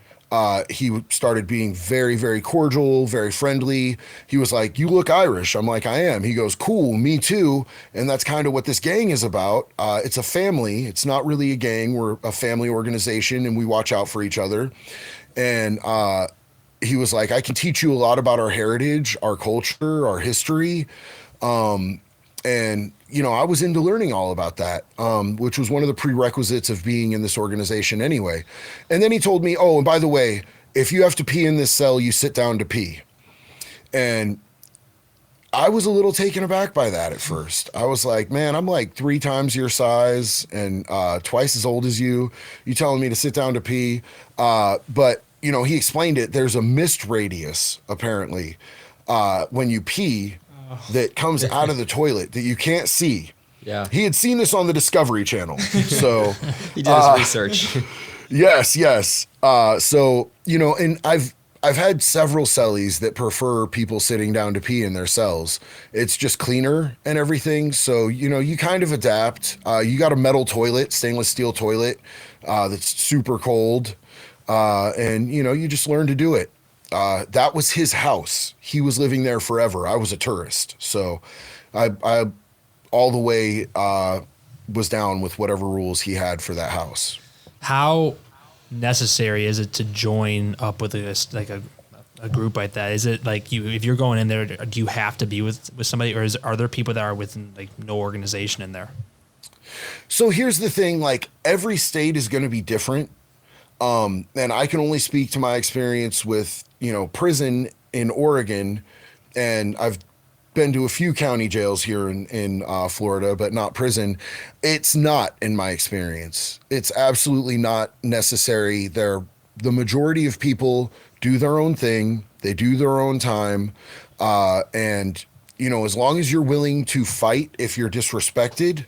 He started being very, very cordial, very friendly. He was like, you look Irish. I'm like, I am. He goes, cool, me too. And that's kind of what this gang is about. It's a family. It's not really a gang. We're a family organization, and we watch out for each other. And he was like, I can teach you a lot about our heritage, our culture, our history. And, you know, I was into learning all about that, which was one of the prerequisites of being in this organization anyway. And then he told me, oh, and by the way, if you have to pee in this cell, you sit down to pee. And I was a little taken aback by that at first. I was like, man, I'm like 3 times your size and twice as old as you. You telling me to sit down to pee? But, you know, he explained it. There's a mist radius, apparently, when you pee, that comes out of the toilet that you can't see. Yeah. He had seen this on the Discovery Channel. So he did his research. Yes. So, you know, and I've had several cellies that prefer people sitting down to pee in their cells. It's just cleaner and everything. So, you know, you kind of adapt. You got a metal toilet, stainless steel toilet, that's super cold. And, you know, you just learn to do it. That was his house. He was living there forever. I was a tourist. So I all the way was down with whatever rules he had for that house. How necessary is it to join up with a group like that? Is it like if you're going in there, do you have to be with somebody, or are there people that are within like no organization in there? So here's the thing, like every state is going to be different. And I can only speak to my experience with, prison in Oregon, and I've been to a few county jails here in Florida, but not prison. It's not, in my experience. It's absolutely not necessary. The majority of people do their own thing. They do their own time. And, as long as you're willing to fight if you're disrespected,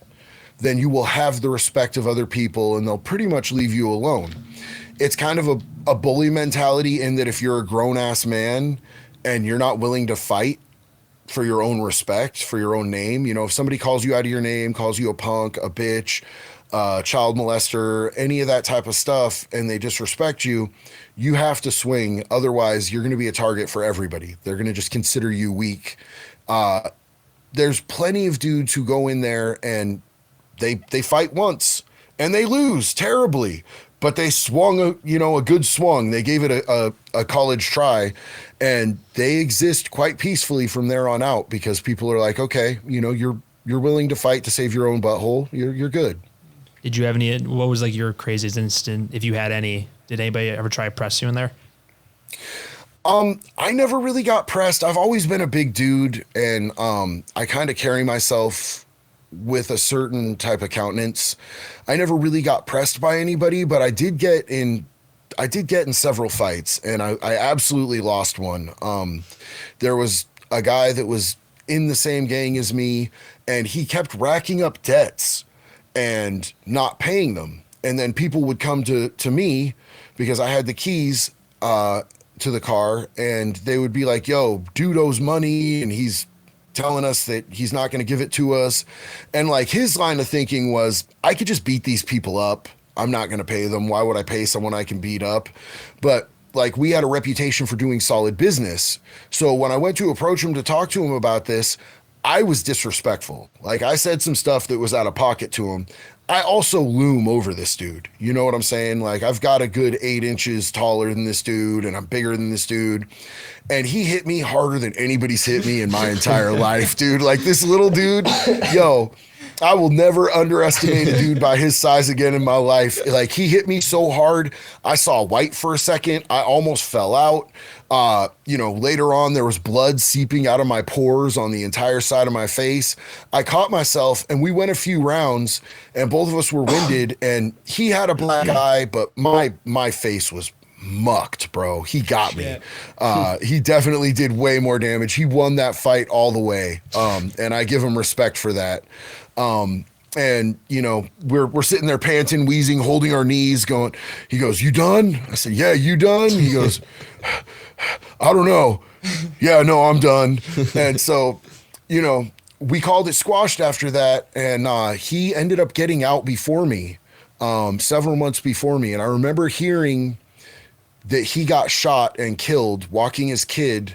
then you will have the respect of other people and they'll pretty much leave you alone. It's kind of a bully mentality in that if you're a grown-ass man and you're not willing to fight for your own respect, for your own name, if somebody calls you out of your name, calls you a punk, a bitch, child molester, any of that type of stuff, and they disrespect you, you have to swing. Otherwise, you're going to be a target for everybody. They're going to just consider you weak. There's plenty of dudes who go in there and they fight once and they lose terribly, but they swung a good swung. They gave it a college try, and they exist quite peacefully from there on out because people are like, okay, you're willing to fight to save your own butthole. You're good. Did you have any? What was like your craziest incident, if you had any? Did anybody ever try to press you in there? I never really got pressed. I've always been a big dude, and I kind of carry myself with a certain type of countenance. I never really got pressed by anybody, but I did get in several fights, and I absolutely lost one. There was a guy that was in the same gang as me, and he kept racking up debts and not paying them. And then people would come to me because I had the keys to the car, and they would be like, yo, dude owes money, and he's telling us that he's not going to give it to us. And like his line of thinking was, I could just beat these people up. I'm not going to pay them. Why would I pay someone I can beat up? But like we had a reputation for doing solid business. So when I went to approach him to talk to him about this, I was disrespectful. Like I said some stuff that was out of pocket to him. I also loom over this dude. You know what I'm saying? Like I've got a good 8 inches taller than this dude, and I'm bigger than this dude. And he hit me harder than anybody's hit me in my entire life, dude. Like this little dude, yo, I will never underestimate a dude by his size again in my life. Like he hit me so hard, I saw white for a second. I almost fell out. Later on there was blood seeping out of my pores on the entire side of my face. I caught myself, and we went a few rounds, and both of us were winded, and he had a black eye, but my face was mucked, bro. He got me. He definitely did way more damage. He won that fight all the way. And I give him respect for that. And we're sitting there panting, wheezing, holding our knees, going, he goes, you done? I said, yeah, you done? He goes, I don't know. Yeah, no, I'm done. And so, we called it squashed after that. And he ended up getting out before me, several months before me. And I remember hearing that he got shot and killed walking his kid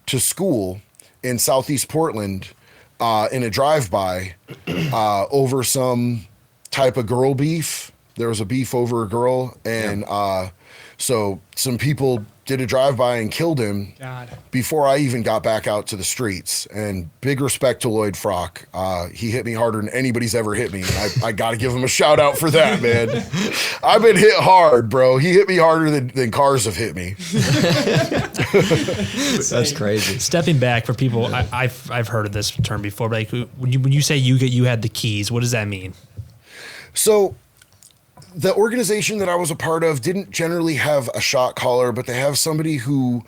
to school in Southeast Portland in a drive-by over some type of girl beef. There was a beef over a girl, and so some people did a drive-by and killed him before I even got back out to the streets. And big respect to Lloyd Frock. He hit me harder than anybody's ever hit me. I got to give him a shout out for that, man. I've been hit hard, bro. He hit me harder than cars have hit me. That's crazy. Stepping back for people, I've heard of this term before, but like when you say you had the keys, what does that mean? So the organization that I was a part of didn't generally have a shot caller, but they have somebody who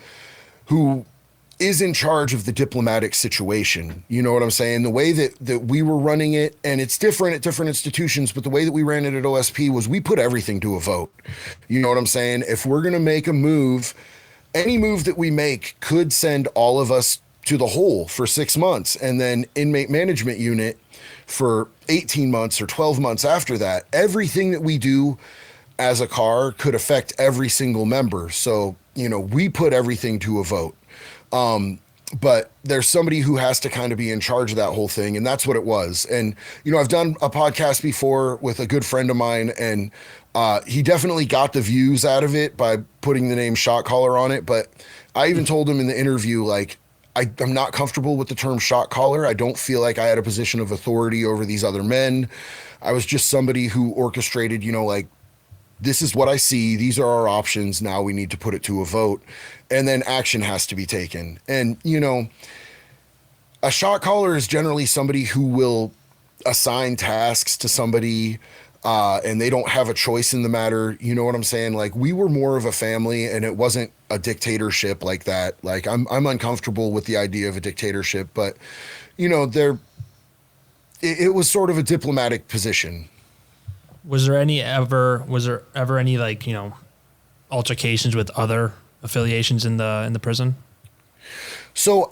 is in charge of the diplomatic situation. You know what I'm saying? The way that we were running it, and it's different at different institutions, but the way that we ran it at OSP was we put everything to a vote. You know what I'm saying? If we're going to make a move, any move that we make could send all of us to the hole for 6 months, and then inmate management unit for 18 months or 12 months after that. Everything that we do as a car could affect every single member. So, we put everything to a vote. but there's somebody who has to kind of be in charge of that whole thing, and that's what it was. And I've done a podcast before with a good friend of mine, and he definitely got the views out of it by putting the name shot caller on it. But I even told him in the interview, like, I'm not comfortable with the term shot caller. I don't feel like I had a position of authority over these other men. I was just somebody who orchestrated, like, this is what I see. These are our options. Now we need to put it to a vote, and then action has to be taken. And, a shot caller is generally somebody who will assign tasks to somebody, and they don't have a choice in the matter. You know what I'm saying? Like, we were more of a family, and it wasn't a dictatorship like that. Like, I'm uncomfortable with the idea of a dictatorship, but it was sort of a diplomatic position. Was there ever any like, altercations with other affiliations in the prison? So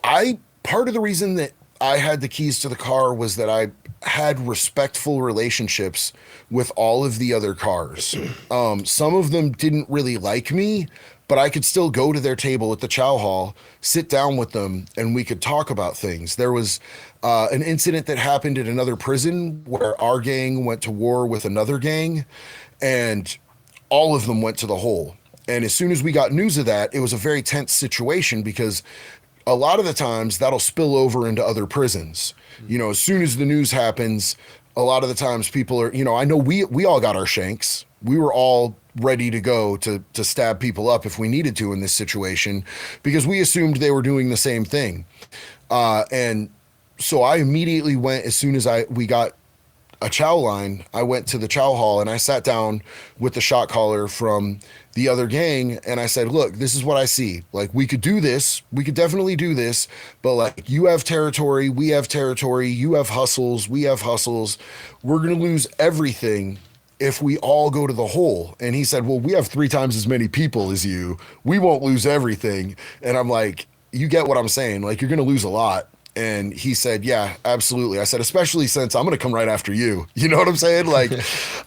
part of the reason that I had the keys to the car was that I had respectful relationships with all of the other cars. Some of them didn't really like me, but I could still go to their table at the chow hall, sit down with them, and we could talk about things. There was an incident that happened at another prison where our gang went to war with another gang, and all of them went to the hole. And as soon as we got news of that, it was a very tense situation, because a lot of the times that'll spill over into other prisons. As soon as the news happens, a lot of the times people are, I know we all got our shanks. We were all ready to go to stab people up if we needed to in this situation, because we assumed they were doing the same thing. And so I immediately went, as soon as we got a chow line, I went to the chow hall and I sat down with the shot caller from the other gang, and I said, look, this is what I see. Like, we could do this. We could definitely do this. But, like, you have territory. We have territory. You have hustles. We have hustles. We're going to lose everything if we all go to the hole. And he said, well, we have 3 times as many people as you. We won't lose everything. And I'm like, you get what I'm saying? Like, you're going to lose a lot. And he said, yeah, absolutely. I said, especially since I'm going to come right after you. You know what I'm saying? Like,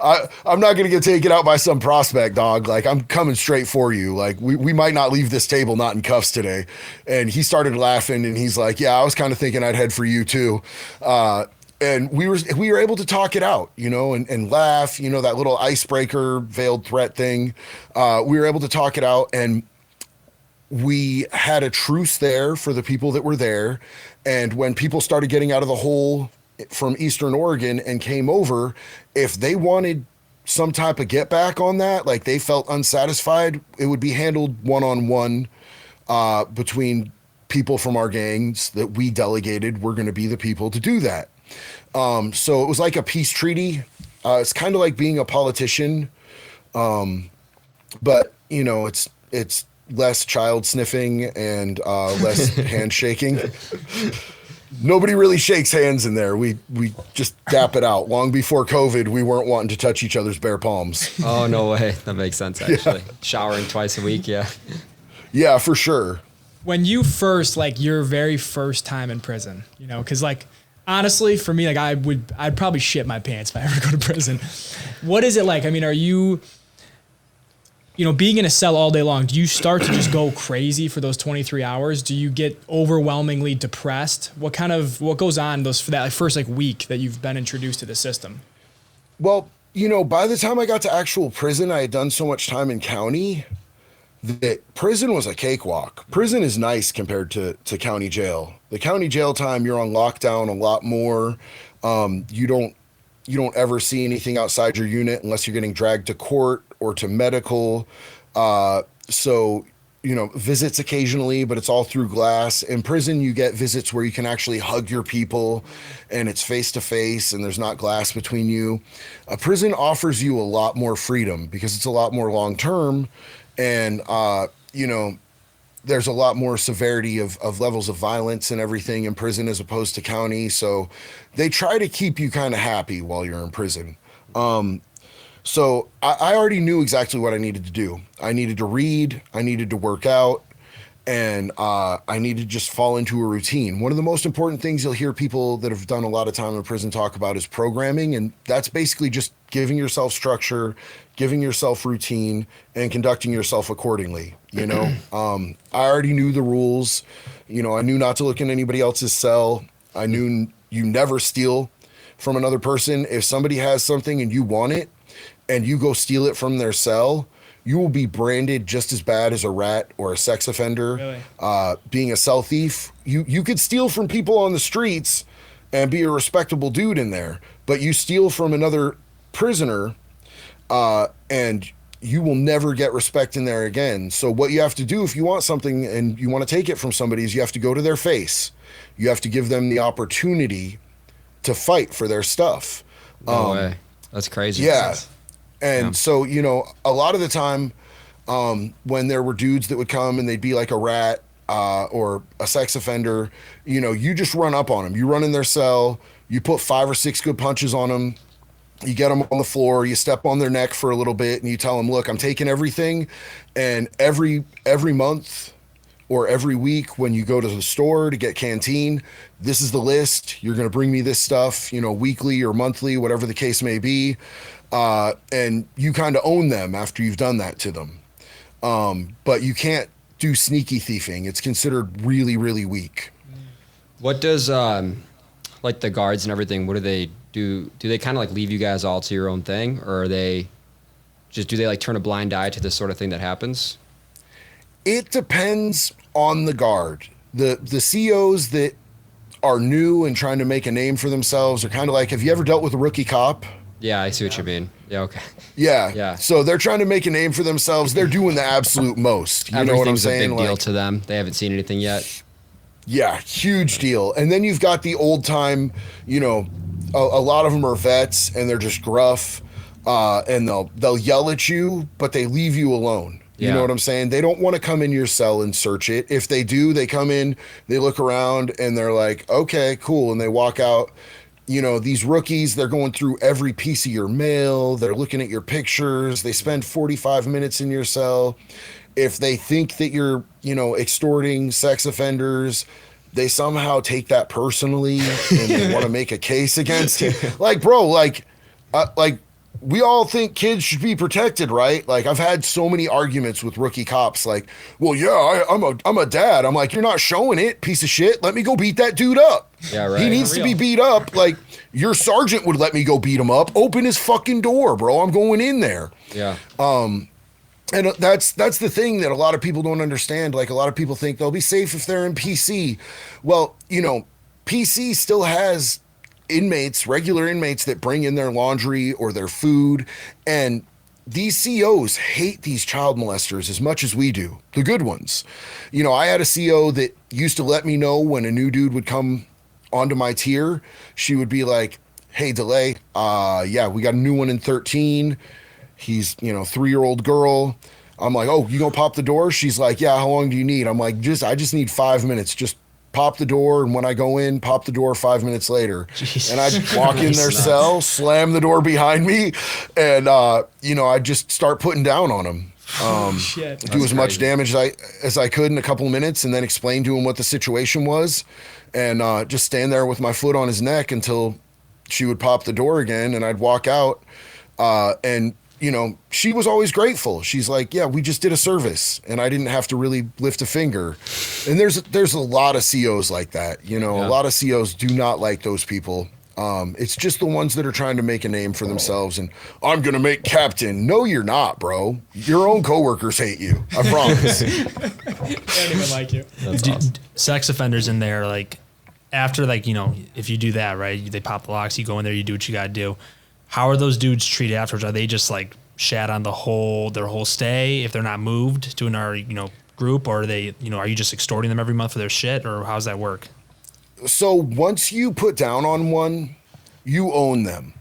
I'm not going to get taken out by some prospect, dog. Like, I'm coming straight for you. Like, we might not leave this table not in cuffs today. And he started laughing, and he's like, yeah, I was kind of thinking I'd head for you too. And we were able to talk it out, and laugh, that little icebreaker veiled threat thing. We were able to talk it out, and we had a truce there for the people that were there. And when people started getting out of the hole from Eastern Oregon and came over, if they wanted some type of get back on that, like they felt unsatisfied, it would be handled one-on-one between people from our gangs that we delegated were going to be the people to do that. So it was like a peace treaty. It's kind of like being a politician, but it's less child sniffing and less handshaking. Nobody really shakes hands in there. We just dap it out. Long before COVID, we weren't wanting to touch each other's bare palms. Oh, no way. That makes sense, actually. Yeah. Showering twice a week, yeah. Yeah, for sure. When you first, like, your very first time in prison, because, like, honestly, for me, like, I'd probably shit my pants if I ever go to prison. What is it like? I mean, are you... being in a cell all day long, do you start to just go crazy for those 23 hours? Do you get overwhelmingly depressed? What goes on for that first week that you've been introduced to the system? Well, by the time I got to actual prison, I had done so much time in county that prison was a cakewalk. Prison is nice compared to county jail. The county jail time, you're on lockdown a lot more. You don't ever see anything outside your unit unless you're getting dragged to court or to medical. So, visits occasionally, but it's all through glass. In prison, you get visits where you can actually hug your people and it's face to face and there's not glass between you. A prison offers you a lot more freedom because it's a lot more long term, and, there's a lot more severity of levels of violence and everything in prison as opposed to county. So they try to keep you kind of happy while you're in prison. So I already knew exactly what I needed to do. I needed to read, I needed to work out, and I needed to just fall into a routine. One of the most important things you'll hear people that have done a lot of time in prison talk about is programming, and that's basically just giving yourself structure, giving yourself routine, and conducting yourself accordingly. I already knew the rules. I knew not to look in anybody else's cell. I knew you never steal from another person. If somebody has something and you want it and you go steal it from their cell, you will be branded just as bad as a rat or a sex offender. Really? Being a cell thief, you could steal from people on the streets and be a respectable dude in there, but you steal from another prisoner, and you will never get respect in there again. So what you have to do if you want something and you want to take it from somebody is you have to go to their face. You have to give them the opportunity to fight for their stuff. No way. That's crazy. Yeah. And Yeah. so, a lot of the time, when there were dudes that would come and they'd be like a rat, or a sex offender, you just run up on them. You run in their cell, you put 5 or 6 good punches on them, you get them on the floor, you step on their neck for a little bit, and you tell them, look, I'm taking everything, and every month or every week when you go to the store to get canteen, this is the list. You're going to bring me this stuff, weekly or monthly, whatever the case may be. And you kind of own them after you've done that to them. But you can't do sneaky thieving. It's considered really, really weak. What does like the guards and everything? What do they do? Do they kind of like leave you guys all to your own thing, or are they do they like turn a blind eye to this sort of thing that happens? It depends on the guard. The COs that are new and trying to make a name for themselves are kind of like, have you ever dealt with a rookie cop? Yeah, I see what you mean. Yeah, okay. Yeah. Yeah. So they're trying to make a name for themselves. They're doing the absolute most. You know what I'm saying? Everything's a big deal to them. They haven't seen anything yet. Yeah, huge deal. And then you've got the old time, a lot of them are vets and they're just gruff, and they'll yell at you, but they leave you alone. You Yeah. know what I'm saying? They don't want to come in your cell and search it. If they do, they come in, they look around, and they're like, okay, cool. And they walk out. These rookies, they're going through every piece of your mail. They're looking at your pictures. They spend 45 minutes in your cell. If they think that you're, extorting sex offenders, they somehow take that personally and they want to make a case against you. Like, bro, we all think kids should be protected, right? Like, I've had so many arguments with rookie cops. Like, well, yeah, I'm a dad. I'm like, you're not showing it, piece of shit. Let me go beat that dude up. Yeah, right. He needs to be beat up. Like, your sergeant would let me go beat him up. Open his fucking door, bro. I'm going in there. Yeah. And that's the thing that a lot of people don't understand. Like, a lot of people think they'll be safe if they're in PC. Well, PC still has regular inmates that bring in their laundry or their food, and these COs hate these child molesters as much as we do, the good ones. I had a CO that used to let me know when a new dude would come onto my tier. She would be like, hey, Delay, yeah, we got a new one in 13. He's, 3-year-old girl. I'm like, oh, you gonna pop the door? She's like, yeah, how long do you need? I'm like, I just need 5 minutes. Just pop the door, and when I go in, pop the door 5 minutes later. Jesus. And I'd walk in their cell, slam the door behind me, and I'd just start putting down on them. Shit. Do as much damage as I could in a couple of minutes, and then explain to him what the situation was, and just stand there with my foot on his neck until she would pop the door again, and I'd walk out. And she was always grateful. She's like, yeah, we just did a service and I didn't have to really lift a finger. And there's a lot of COs like that. A lot of COs do not like those people. It's just the ones that are trying to make a name for themselves and I'm going to make captain. No, you're not, bro. Your own coworkers hate you. I promise. They don't even like you. That's awesome. Sex offenders in there, like after if you do that, right, they pop the locks, you go in there, you do what you got to do. How are those dudes treated afterwards? Are they just like shat on their whole stay if they're not moved to another, group, or are they, are you just extorting them every month for their shit, or how's that work? So once you put down on one, you own them.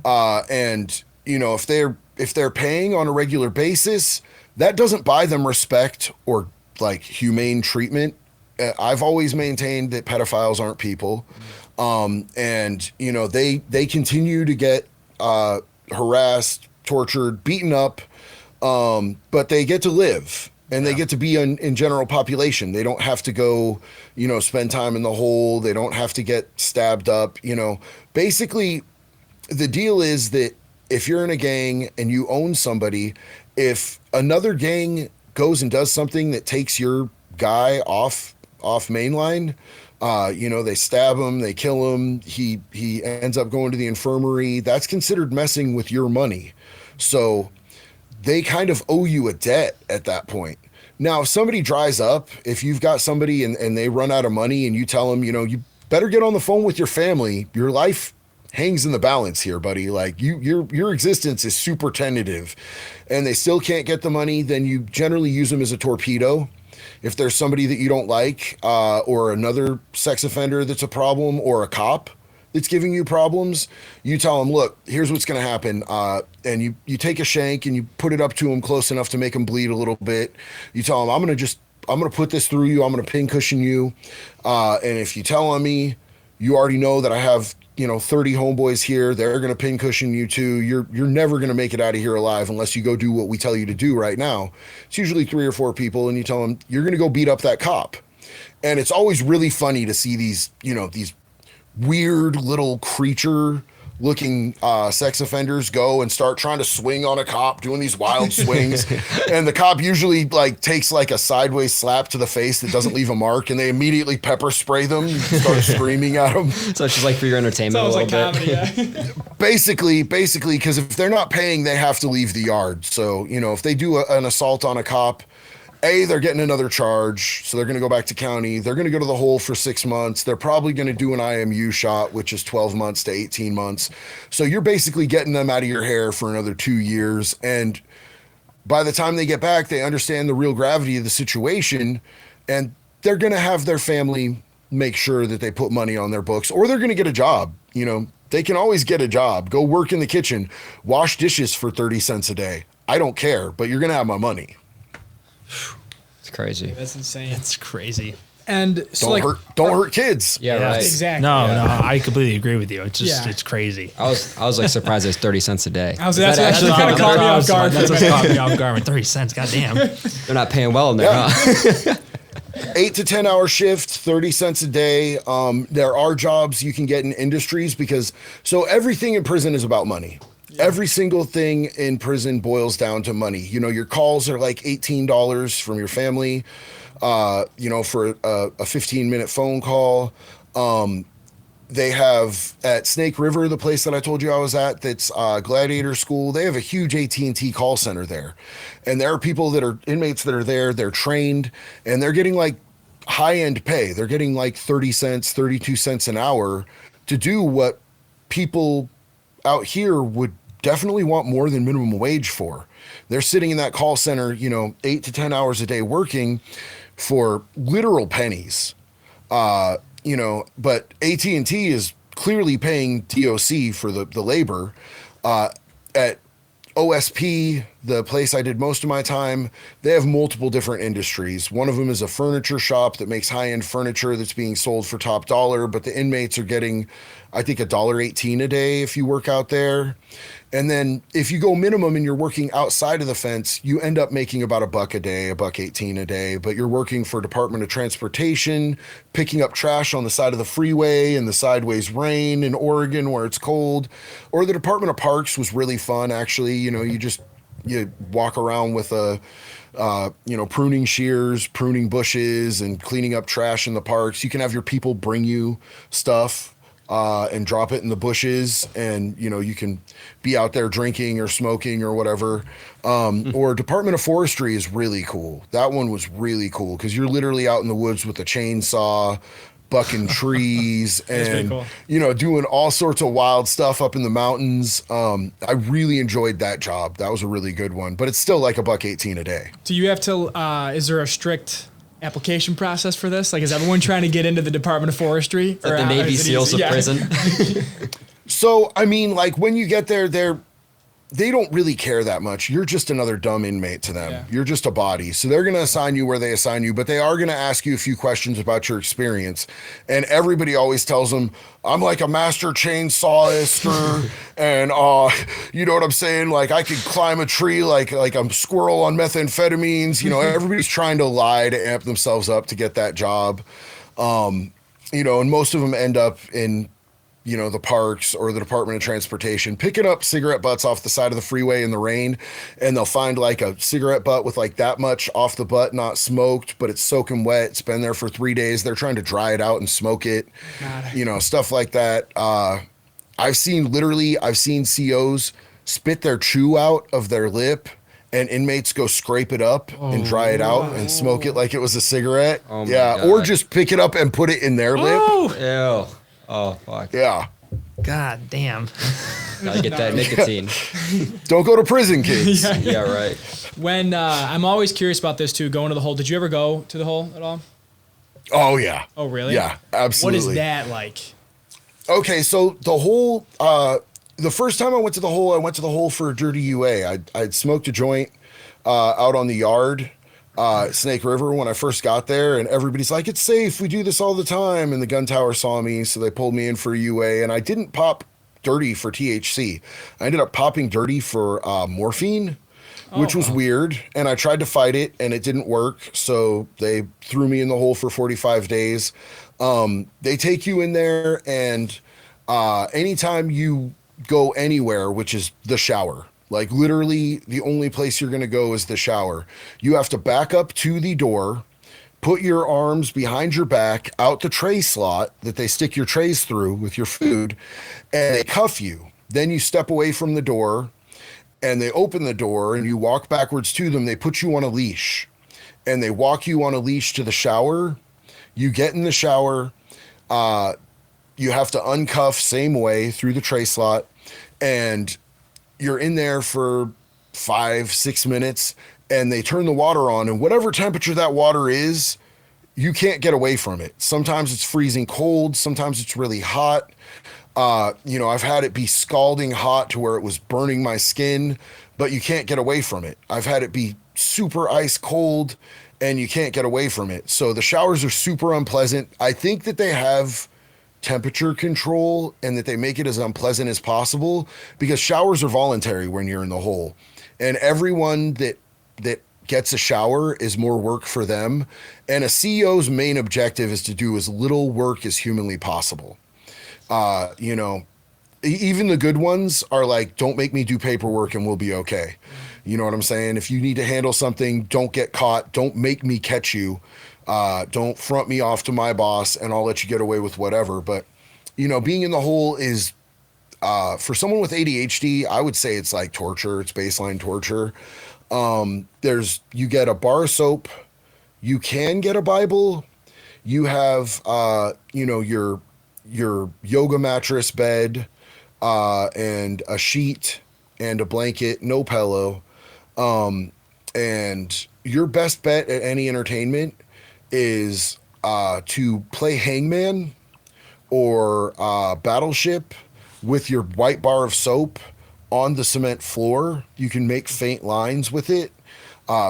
And if they're paying on a regular basis, that doesn't buy them respect or like humane treatment. I've always maintained that pedophiles aren't people. And they continue to get harassed, tortured, beaten up, but they get to live and they get to be in general population. They don't have to go, spend time in the hole. They don't have to get stabbed up. Basically the deal is that if you're in a gang and you own somebody, if another gang goes and does something that takes your guy off off mainline. They stab him, they kill him. He ends up going to the infirmary. That's considered messing with your money. So they kind of owe you a debt at that point. Now, if somebody dries up, if you've got somebody and they run out of money and you tell them, you better get on the phone with your family. Your life hangs in the balance here, buddy. Like your existence is super tentative and they still can't get the money, then you generally use them as a torpedo. If there's somebody that you don't like, or another sex offender that's a problem, or a cop that's giving you problems, you tell them, look, here's what's going to happen. And you take a shank and you put it up to them close enough to make them bleed a little bit. You tell them, I'm going to put this through you. I'm going to pincushion you. And if you tell on me, you already know that I have, 30 homeboys here. They're going to pincushion you too. You're never going to make it out of here alive unless you go do what we tell you to do right now. It's usually 3 or 4 people, and you tell them you're going to go beat up that cop. And it's always really funny to see these, these weird little creature looking sex offenders go and start trying to swing on a cop, doing these wild swings. And the cop usually takes a sideways slap to the face that doesn't leave a mark, and they immediately pepper spray them and start screaming at them. So it's just like for your entertainment a little bit. Comedy, yeah. Basically, because if they're not paying, they have to leave the yard. So, if they do an assault on a cop, they're getting another charge, so they're going to go back to county. They're going to go to the hole for 6 months. They're probably going to do an IMU shot, which is 12 months to 18 months. So you're basically getting them out of your hair for another 2 years. And by the time they get back, they understand the real gravity of the situation, and they're going to have their family make sure that they put money on their books, or they're going to get a job. They can always get a job. Go work in the kitchen, wash dishes for 30 cents a day. I don't care, but you're going to have my money. It's crazy. That's insane. It's crazy. And so Don't hurt kids. Yeah, right. Exactly. No, yeah. no, I completely agree with you. It's just, Yeah. it's crazy. I was surprised it's 30 cents a day. That's Is that actually kind of caught me off guard. That's what caught me off guard. 30 cents, goddamn. They're not paying well in there, Yeah. huh? 8 to 10 hour shift, 30 cents a day. There are jobs you can get in industries so everything in prison is about money. Yeah. Every single thing in prison boils down to money. Your calls are like $18 from your family, for a 15-minute phone call. They have at Snake River, the place that I told you I was at, that's Gladiator School. They have a huge AT&T call center there. And there are people that are inmates that are there. They're trained and they're getting high-end pay. They're getting 30 cents, 32 cents an hour to do what people out here would definitely want more than minimum wage for. They're sitting in that call center, 8 to 10 hours a day working for literal pennies. But AT&T is clearly paying DOC for the labor. At OSP, the place I did most of my time, they have multiple different industries. One of them is a furniture shop that makes high-end furniture that's being sold for top dollar, but the inmates are getting, I think, $1.18 a day if you work out there. And then if you go minimum and you're working outside of the fence, you end up making about $1 a day, $1.18 a day, but you're working for Department of Transportation, picking up trash on the side of the freeway in the sideways rain in Oregon where it's cold. Or the Department of Parks was really fun, actually. You walk around with pruning shears, pruning bushes, and cleaning up trash in the parks. You can have your people bring you stuff and drop it in the bushes, and you can be out there drinking or smoking or whatever. Or Department of Forestry is really cool. That one was really cool because you're literally out in the woods with a chainsaw, bucking trees, and cool. Doing all sorts of wild stuff up in the mountains. I really enjoyed that job. That was a really good one, but it's still $1.18 a day. Do you have to? Is there a strict application process for this? Is everyone trying to get into the Department of Forestry? Or the Navy SEALs of prison? So, when you get there, they don't really care that much. You're just another dumb inmate to them. Yeah. You're just a body. So they're going to assign you where they assign you, but they are going to ask you a few questions about your experience. And everybody always tells them, I'm like a master chainsawist, and you know what I'm saying? I could climb a tree like a squirrel on methamphetamines. Everybody's trying to lie to amp themselves up to get that job. And most of them end up in the parks or the Department of Transportation, picking up cigarette butts off the side of the freeway in the rain, and they'll find like a cigarette butt with like that much off the butt, not smoked, but it's soaking wet. It's been there for 3 days. They're trying to dry it out and smoke it, stuff like that. I've seen COs spit their chew out of their lip, and inmates go scrape it up and dry it out and smoke it like it was a cigarette. Oh my God. Or just pick it up and put it in their lip. Ew. Oh, fuck. Yeah. God damn. Gotta get that nicotine. Don't go to prison, kids. Yeah, right. When I'm always curious about this too, going to the hole. Did you ever go to the hole at all? Oh, yeah. Oh, really? Yeah, absolutely. What is that like? Okay, so the hole, the first time I went to the hole for a dirty UA. I'd smoked a joint out on the yard, Snake River, when I first got there, and everybody's like, it's safe, we do this all the time, and the gun tower saw me, so they pulled me in for a UA, and I didn't pop dirty for THC. I ended up popping dirty for morphine, which was weird, and I tried to fight it, and it didn't work, so they threw me in the hole for 45 days. They take you in there, and anytime you go anywhere, which is the shower, like literally the only place you're going to go is the shower, you have to back up to the door, put your arms behind your back out the tray slot that they stick your trays through with your food, and they cuff you. Then you step away from the door, and they open the door, and you walk backwards to them. They put you on a leash, and they walk you on a leash to the shower. You get in the shower, you have to uncuff same way through the tray slot, and you're in there for 5-6 minutes, and they turn the water on, and whatever temperature that water is, you can't get away from it. Sometimes it's freezing cold, sometimes it's really hot. I've had it be scalding hot to where it was burning my skin, but you can't get away from it. I've had it be super ice cold, and you can't get away from it. So the showers are super unpleasant. I think that they have temperature control and that they make it as unpleasant as possible, because showers are voluntary when you're in the hole, and everyone that gets a shower is more work for them, and a CEO's main objective is to do as little work as humanly possible. Even the good ones are like, don't make me do paperwork and we'll be okay. You know what I'm saying? If you need to handle something, don't get caught, don't make me catch you. Don't front me off to my boss and I'll let you get away with whatever. But, being in the hole is, for someone with ADHD, I would say it's like torture. It's baseline torture. You get a bar of soap. You can get a Bible. You have, your yoga mattress bed, and a sheet and a blanket, no pillow. And your best bet at any entertainment is to play hangman or battleship with your white bar of soap on the cement floor. You can make faint lines with it,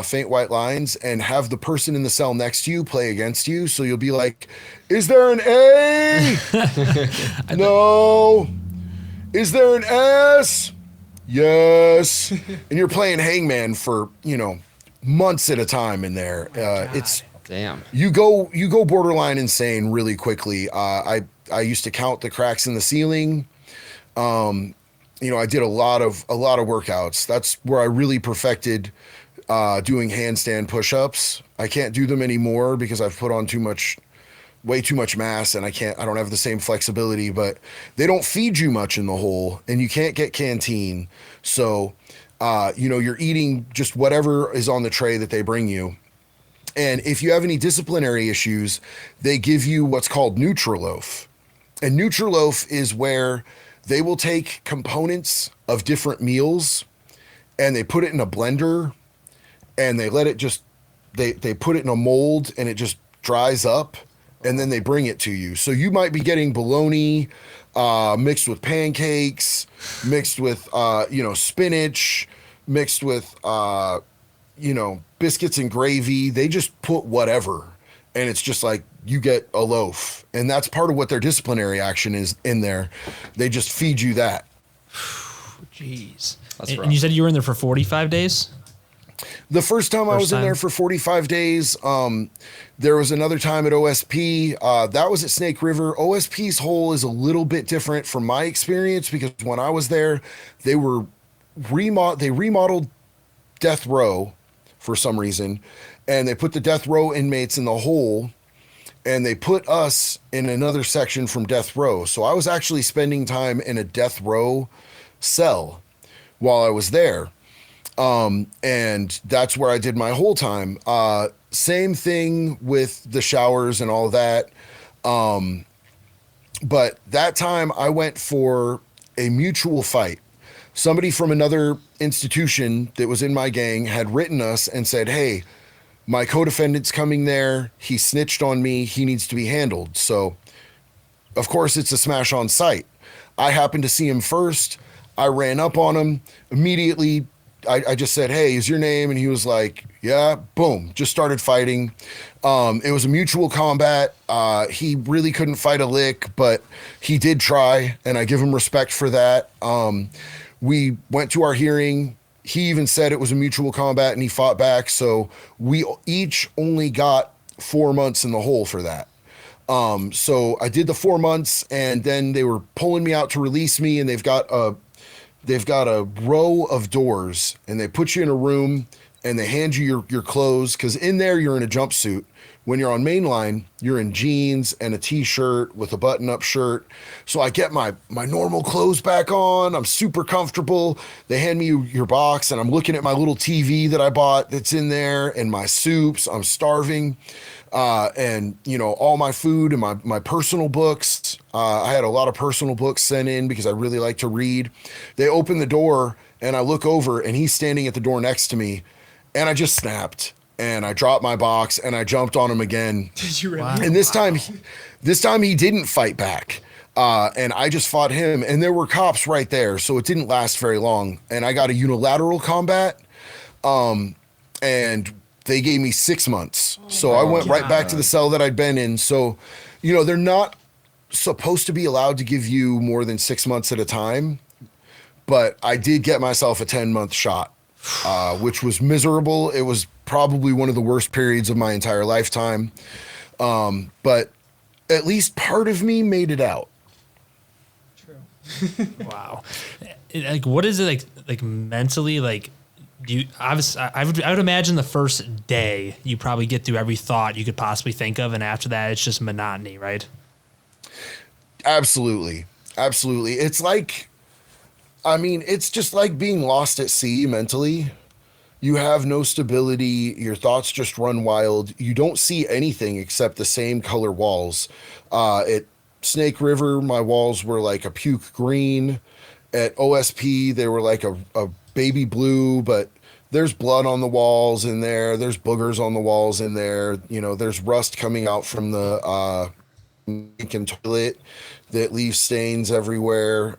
faint white lines, and have the person in the cell next to you play against you. So you'll be like, is there an A? No. Is there an S? Yes. And you're playing hangman for, months at a time in there. It's damn. You go borderline insane really quickly. I used to count the cracks in the ceiling. I did a lot of workouts. That's where I really perfected doing handstand push-ups. I can't do them anymore because I've put on way too much mass, and I don't have the same flexibility, but they don't feed you much in the hole, and you can't get canteen. So, you're eating just whatever is on the tray that they bring you. And if you have any disciplinary issues, they give you what's called Nutriloaf. And Nutriloaf is where they will take components of different meals and they put it in a blender and they let it just, they put it in a mold and it just dries up, and then they bring it to you. So you might be getting bologna mixed with pancakes, mixed with, spinach, mixed with, biscuits and gravy. They just put whatever, and it's just like you get a loaf. And that's part of what their disciplinary action is in there. They just feed you that. Jeez. That's And rough. you said you were in there for 45 days? The first time I was in there for 45 days, there was another time at OSP. That was at Snake River. OSP's hole is a little bit different from my experience because when I was there, they remodeled Death Row for some reason, and they put the Death Row inmates in the hole, and they put us in another section from Death Row. So I was actually spending time in a Death Row cell while I was there. And that's where I did my whole time. Same thing with the showers and all that. But that time I went for a mutual fight. Somebody from another institution that was in my gang had written us and said, hey, my co-defendant's coming there. He snitched on me. He needs to be handled. So of course it's a smash on sight. I happened to see him first. I ran up on him immediately. I just said, hey, is your name? And he was like, yeah, boom, just started fighting. It was a mutual combat. He really couldn't fight a lick, but he did try, and I give him respect for that. We went to our hearing. He even said it was a mutual combat, and he fought back. So we each only got 4 months in the hole for that. So I did the 4 months, and then they were pulling me out to release me, and they've got a row of doors, and they put you in a room and they hand you your clothes, because in there you're in a jumpsuit. When you're on mainline, you're in jeans and a t-shirt with a button-up shirt. So I get my normal clothes back on. I'm super comfortable. They hand me your box, and I'm looking at my little TV that I bought that's in there and my soups. I'm starving. And all my food and my personal books. I had a lot of personal books sent in because I really like to read. They open the door, and I look over, and he's standing at the door next to me, and I just snapped, and I dropped my box, and I jumped on him again. Did you really? Wow. And this time he didn't fight back. And I just fought him, and there were cops right there, so it didn't last very long. And I got a unilateral combat, and they gave me 6 months. So I went right back to the cell that I'd been in. So, they're not supposed to be allowed to give you more than 6 months at a time, but I did get myself a 10-month shot, which was miserable. It was probably one of the worst periods of my entire lifetime. But at least part of me made it out. True. Wow. What is it like mentally? Like, obviously, I would imagine the first day you probably get through every thought you could possibly think of, and after that it's just monotony, right? Absolutely. It's it's just like being lost at sea mentally. You have no stability. Your thoughts just run wild. You don't see anything except the same color walls. At Snake River, my walls were like a puke green. At OSP, they were like a baby blue, but there's blood on the walls in there. There's boogers on the walls in there. There's rust coming out from the sink and toilet that leaves stains everywhere,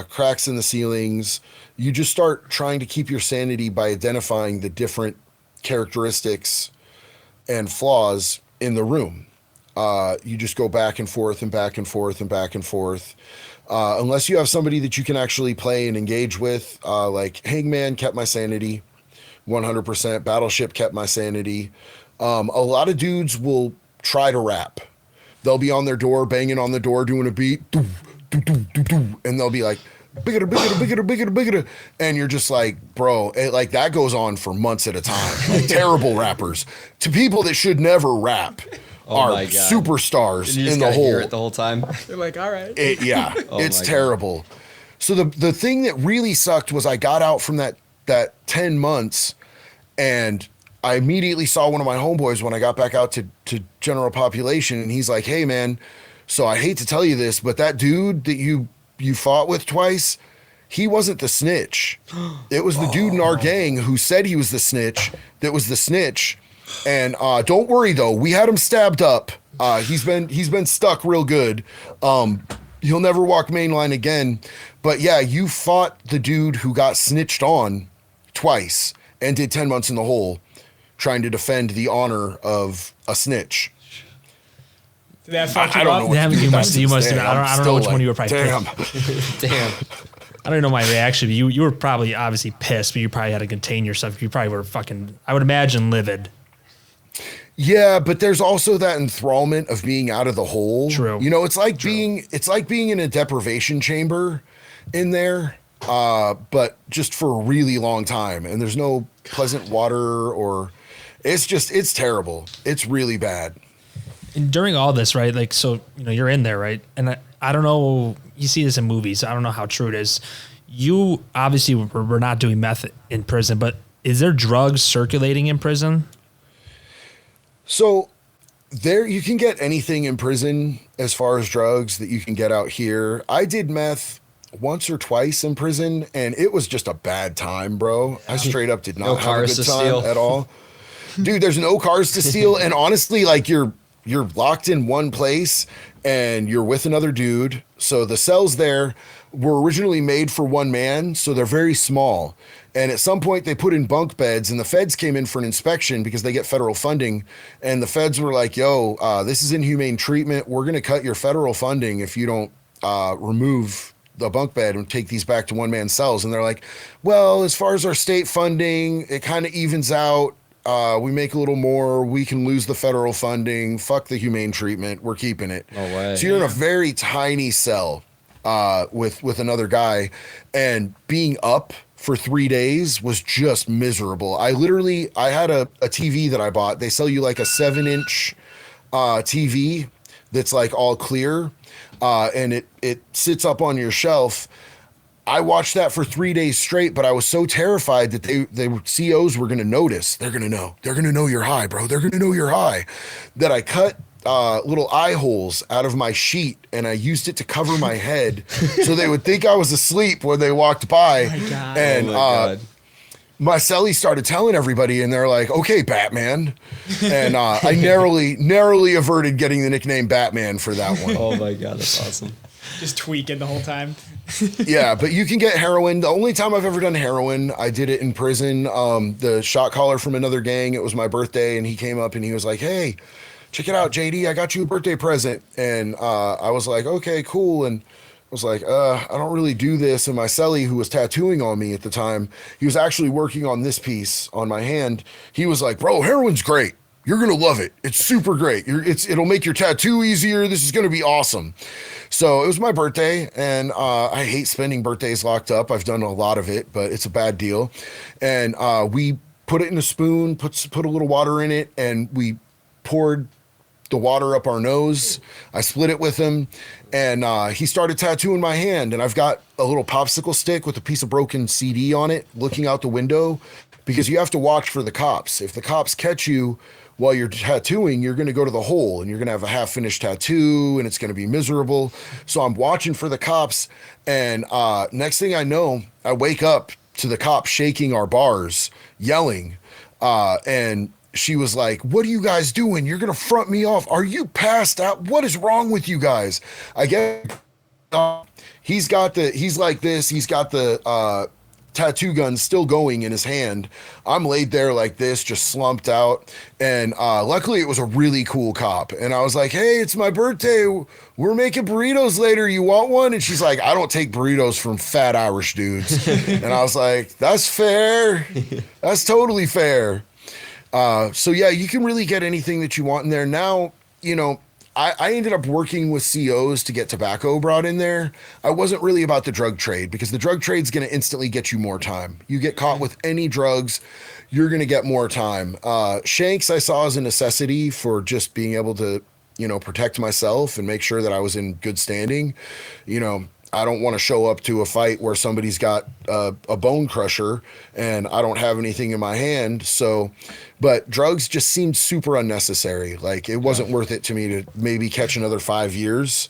cracks in the ceilings. You just start trying to keep your sanity by identifying the different characteristics and flaws in the room. You just go back and forth and back and forth and back and forth. Unless you have somebody that you can actually play and engage with, like Hangman kept my sanity 100%. Battleship kept my sanity. A lot of dudes will try to rap. They'll be on their door, banging on the door, doing a beat, doo, doo, doo, doo, doo, and they'll be like, bigger, bigger, bigger, bigger, bigger. And you're just like, bro, that goes on for months at a time. Like, terrible rappers. To people that should never rap are superstars in the whole. Hear it the whole time. They're like, all right. It's terrible. So the thing that really sucked was I got out from that 10 months, and I immediately saw one of my homeboys when I got back out to general population, and he's like, hey man, so I hate to tell you this, but that dude that you fought with twice, he wasn't the snitch. It was the dude in our gang who said he was the snitch that was the snitch. And don't worry though, we had him stabbed up. He's been stuck real good. He'll never walk mainline again. But yeah, you fought the dude who got snitched on twice and did 10 months in the hole trying to defend the honor of a snitch. Did that fuck you I don't up? know what to do You with must that have. since then. I don't know which one you were probably Damn. Damn. I don't know my reaction. But you were probably obviously pissed, but you probably had to contain yourself. You probably were fucking, I would imagine, livid. Yeah, but there's also that enthrallment of being out of the hole. True. You know, it's like being in a deprivation chamber in there, but just for a really long time, and there's no pleasant water, or it's terrible. It's really bad. And during all this, right? Like, so, you know, you're in there, right? And I don't know, you see this in movies. I don't know how true it is. You obviously were not doing meth in prison, but is there drugs circulating in prison? So there, you can get anything in prison as far as drugs that you can get out here. I did meth once or twice in prison, and it was just a bad time, bro. I straight up did not have a good time at all. Dude, there's no cars to steal, and honestly, like, you're locked in one place and you're with another dude. So the cells there were originally made for one man, so they're very small. And at some point they put in bunk beds, and the feds came in for an inspection because they get federal funding. And the feds were like, yo, this is inhumane treatment. We're going to cut your federal funding if you don't remove the bunk bed and take these back to one man cells. And they're like, well, as far as our state funding, it kind of evens out. We make a little more, we can lose the federal funding. Fuck the humane treatment. We're keeping it. No way. So you're in a very tiny cell with another guy, and being up for 3 days was just miserable. I had a TV that I bought. They sell you like a 7-inch TV that's like all clear, and it sits up on your shelf. I watched that for 3 days straight, but I was so terrified that they COs were going to notice. They're going to know you're high, bro. They're going to know you're high. That I cut little eye holes out of my sheet, and I used it to cover my head so they would think I was asleep when they walked by. Oh my God. And Oh my God. my cellie started telling everybody, and they're like, okay, Batman. And I narrowly averted getting the nickname Batman for that one. Oh my God, that's awesome. Just tweaking the whole time. Yeah, but you can get heroin. The only time I've ever done heroin, I did it in prison. The shot caller from another gang, it was my birthday, and he came up and he was like, hey, check it out, JD, I got you a birthday present. And I was like, okay, cool. And I was like, I don't really do this. And my cellie, who was tattooing on me at the time, he was actually working on this piece on my hand. He was like, bro, heroin's great. You're going to love it. It's super great. It'll make your tattoo easier. This is going to be awesome. So it was my birthday, and I hate spending birthdays locked up. I've done a lot of it, but it's a bad deal. And we put it in a spoon, put a little water in it, and we poured the water up our nose. I split it with him, and he started tattooing my hand. And I've got a little popsicle stick with a piece of broken CD on it looking out the window, because you have to watch for the cops. If the cops catch you while you're tattooing, you're going to go to the hole, and you're going to have a half-finished tattoo, and it's going to be miserable. So I'm watching for the cops, and next thing I know, I wake up to the cops shaking our bars, yelling, and she was like, what are you guys doing? You're going to front me off. Are you passed out? What is wrong with you guys? I get he's like this. He's got the tattoo gun still going in his hand. I'm laid there like this, just slumped out. And luckily it was a really cool cop. And I was like, hey, it's my birthday. We're making burritos later. You want one? And she's like, I don't take burritos from fat Irish dudes. And I was like, that's fair. That's totally fair. So yeah, you can really get anything that you want in there. Now, you know, I ended up working with COs to get tobacco brought in there. I wasn't really about the drug trade, because the drug trade's going to instantly get you more time. You get caught with any drugs, you're going to get more time. Shanks I saw as a necessity for just being able to, you know, protect myself and make sure that I was in good standing. You know, I don't want to show up to a fight where somebody's got a bone crusher and I don't have anything in my hand. So, but drugs just seemed super unnecessary. Like, it wasn't worth it to me to maybe catch another 5 years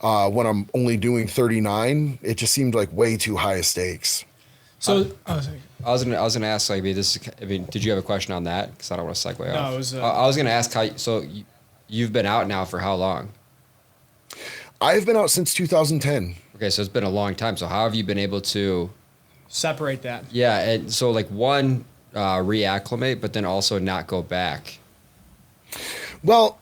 when I'm only doing 39. It just seemed like way too high a stakes. So, sorry. I was gonna ask, like, did you have a question on that? Because I don't want to segue off. it was, I was gonna ask you've been out now for how long? I've been out since 2010. Okay, so it's been a long time. So how have you been able to separate that? Yeah, and so like one, reacclimate, but then also not go back. Well,